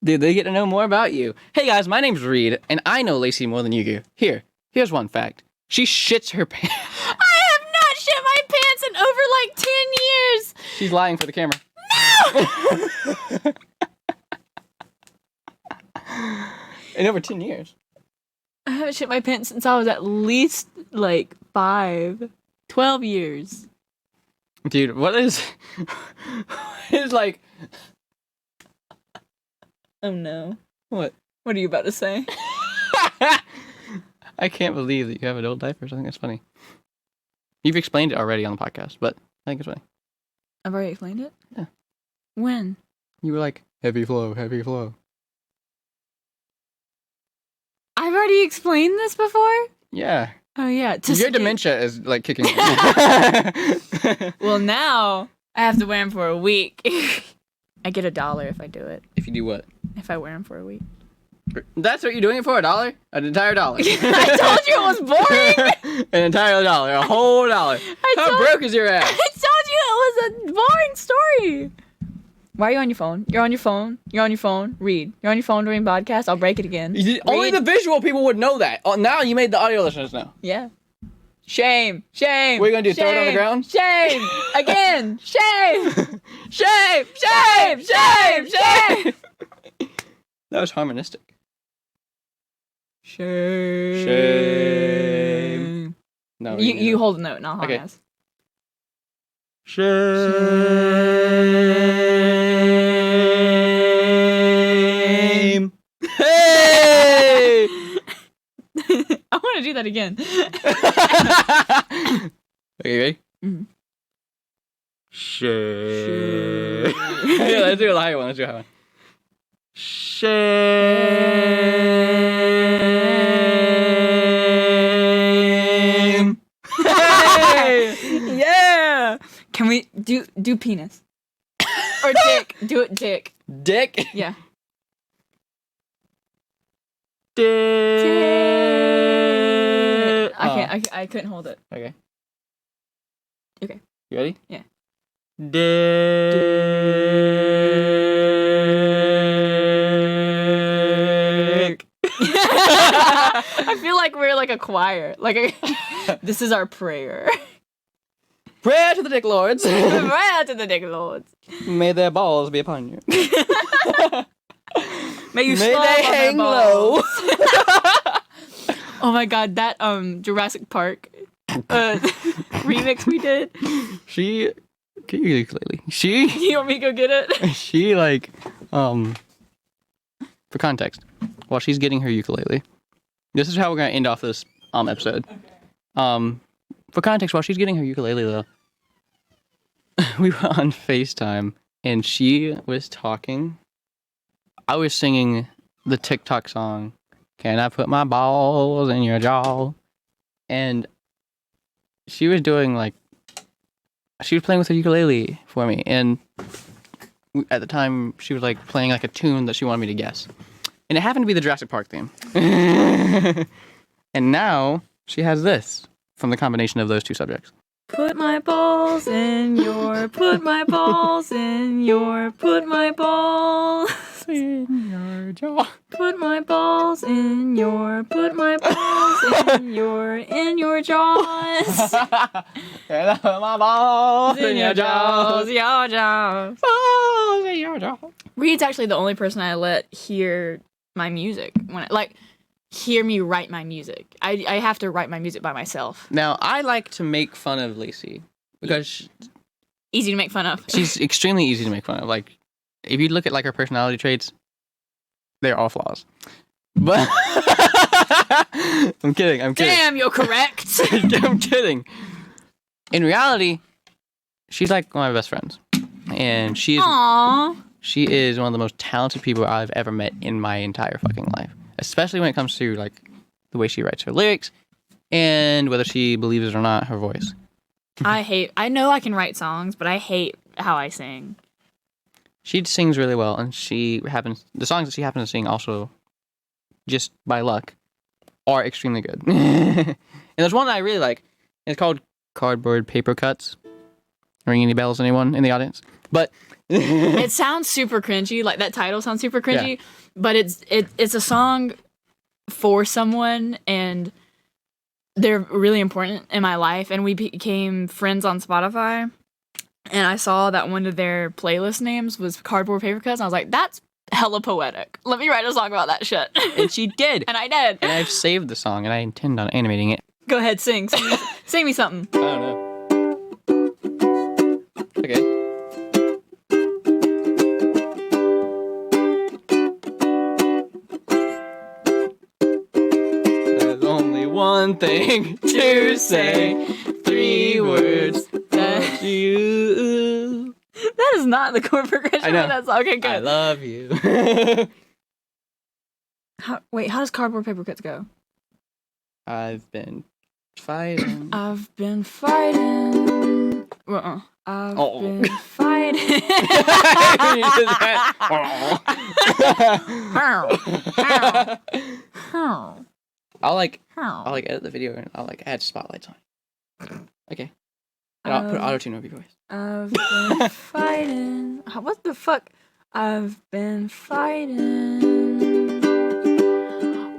Did they get to know more about you? Hey guys, my name's Reid, and I know Lacey more than you do. Here's one fact. She shits her pants. I have not shit my pants in over like 10 years. She's lying for the camera. No! In over 10 years. I haven't shit my pants since I was at least like 12 years. Dude, what is like... Oh no. What? What are you about to say? I can't believe that you have adult diapers. I think that's funny. You've explained it already on the podcast, but I think it's funny. I've already explained it? Yeah. When? You were like, heavy flow, heavy flow. I've already explained this before? Yeah. Oh yeah. Your dementia is like kicking in. Well, now I have to wear them for a week. I get $1 if I do it. If you do what? If I wear them for a week. That's what you're doing it for? $1? An entire $1. I told you it was boring. An entire $1. A whole $1. How broke is your ass? I told you it was a boring story. Why are you on your phone? You're on your phone. You're on your phone. Read. You're on your phone during podcast. I'll break it again. Only the visual people would know that. Oh, now you made the audio listeners know. Yeah. Shame. Shame. What are you going to do? Shame. Throw it on the ground? Shame. Again. Shame. Shame. Shame. Shame. Shame. That was harmonistic. Shame. Shame. No. You hold a note, not okay. harmonize. Shame. Hey! I want to do that again. Okay, ready? Mm-hmm. Shame. Yeah, let's do a higher one. Shame. Hey! Yeah. Can we do penis or dick? Do it, dick. Dick. Yeah. Dick. I couldn't hold it. Okay. Okay. You ready? Yeah. Dick. I feel like we're like a choir. This is our prayer. Prayer to the Dick Lords. Prayer to the Dick Lords. May their balls be upon you. May they hang low. Oh my god, that Jurassic Park remix we did. She get your ukulele. She You want me to go get it? she like for context, while she's getting her ukulele, this is how we're gonna end off this episode. Okay. For context, while she's getting her ukulele though, we were on FaceTime and she was talking. I was singing the TikTok song, "Can I put my balls in your jaw?" And she was doing she was playing with her ukulele for me, and at the time she was like playing like a tune that she wanted me to guess, and it happened to be the Jurassic Park theme. And now she has this from the combination of those two subjects. Put my balls in your, put my balls in your, put my balls In your jaw. Put my balls in your, put my balls in your jaws. Can I put my balls in your jaws? Your jaws. Balls in your jaw. Reed's actually the only person I let hear my music when hear me write my music. I have to write my music by myself. Now, I like to make fun of Lacey because Easy to make fun of. she's extremely easy to make fun of. Like, if you look at like her personality traits, they're all flaws. But I'm kidding. Damn, you're correct. I'm kidding. In reality, she's like one of my best friends, and she is one of the most talented people I've ever met in my entire fucking life. Especially when it comes to like the way she writes her lyrics and whether she believes it or not, her voice. I know I can write songs, but I hate how I sing. She sings really well, and the songs that she happens to sing also, just by luck, are extremely good. And there's one that I really like. It's called Cardboard Paper Cuts. Ring any bells, anyone in the audience? But it sounds super cringy. Like that title sounds super cringy. Yeah. But it's a song for someone, and they're really important in my life. And we became friends on Spotify. And I saw that one of their playlist names was Cardboard Paper Cuts. And I was like, that's hella poetic. Let me write a song about that shit. And she did. And I did. And I've saved the song, and I intend on animating it. Go ahead, sing. Sing me something. I don't know. Okay. There's only one thing to say. 3 words that you. That is not the chord progression of that song. Okay, good. I love you. How does Cardboard Paper Cuts go? I've been fighting. I've been fighting. I've Oh. been fighting. You did that. I'll edit the video and I'll add spotlights on it. Okay. And I'll put auto-tune over your voice. I've been fighting. What the fuck? I've been fighting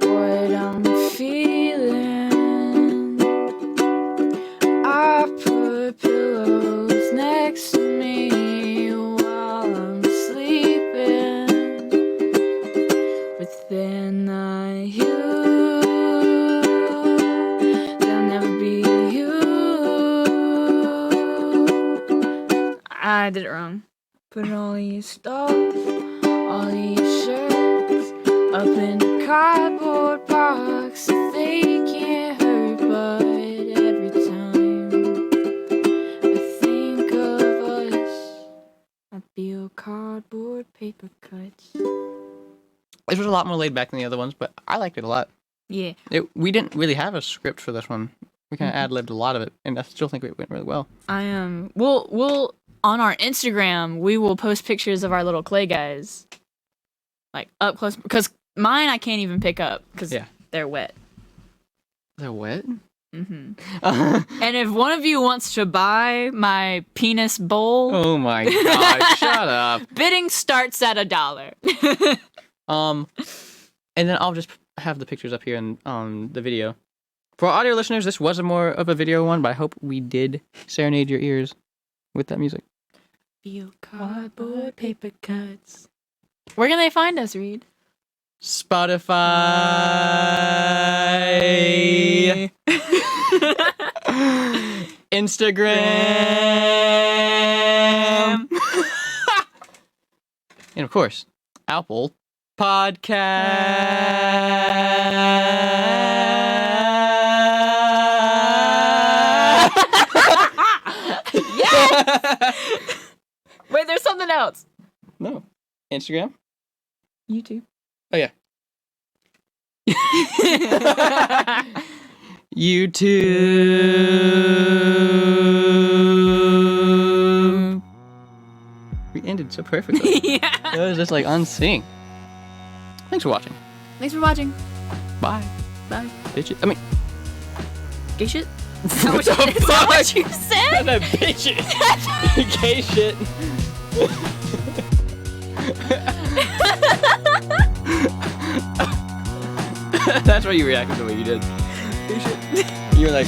what I'm feeling. I put pillows next to me while I'm sleeping, but they're not you. They'll never be you. I did it wrong. Put all your stuff, all your shirts, up in a cardboard box that they can't hurt. But every time I think of us, I feel cardboard paper cuts. This was a lot more laid back than the other ones, but I liked it a lot. Yeah. We didn't really have a script for this one. We kind of ad-libbed a lot of it, and I still think it went really well. We'll on our Instagram, we will post pictures of our little clay guys, like up close, because mine I can't even pick up because they're wet. They're wet? Mm-hmm. And if one of you wants to buy my penis bowl, Oh my god! Shut up. bidding starts at $1. And then I'll just have the pictures up here in the video. For audio listeners, this was more of a video one, but I hope we did serenade your ears with that music. Feel cardboard paper cuts. Where can they find us, Reid? Spotify, Instagram, and of course, Apple Podcast. Yes! Wait, there's something else. No. Instagram? YouTube. Oh, yeah. YouTube. We ended so perfectly. Yeah. It was just like unsync. Thanks for watching. Thanks for watching. Bye. Bye. Bitch it. I mean, Gay shit? what the Is that what you said? Not a bitch it. Gay shit. That's why you reacted the way you did. You were like...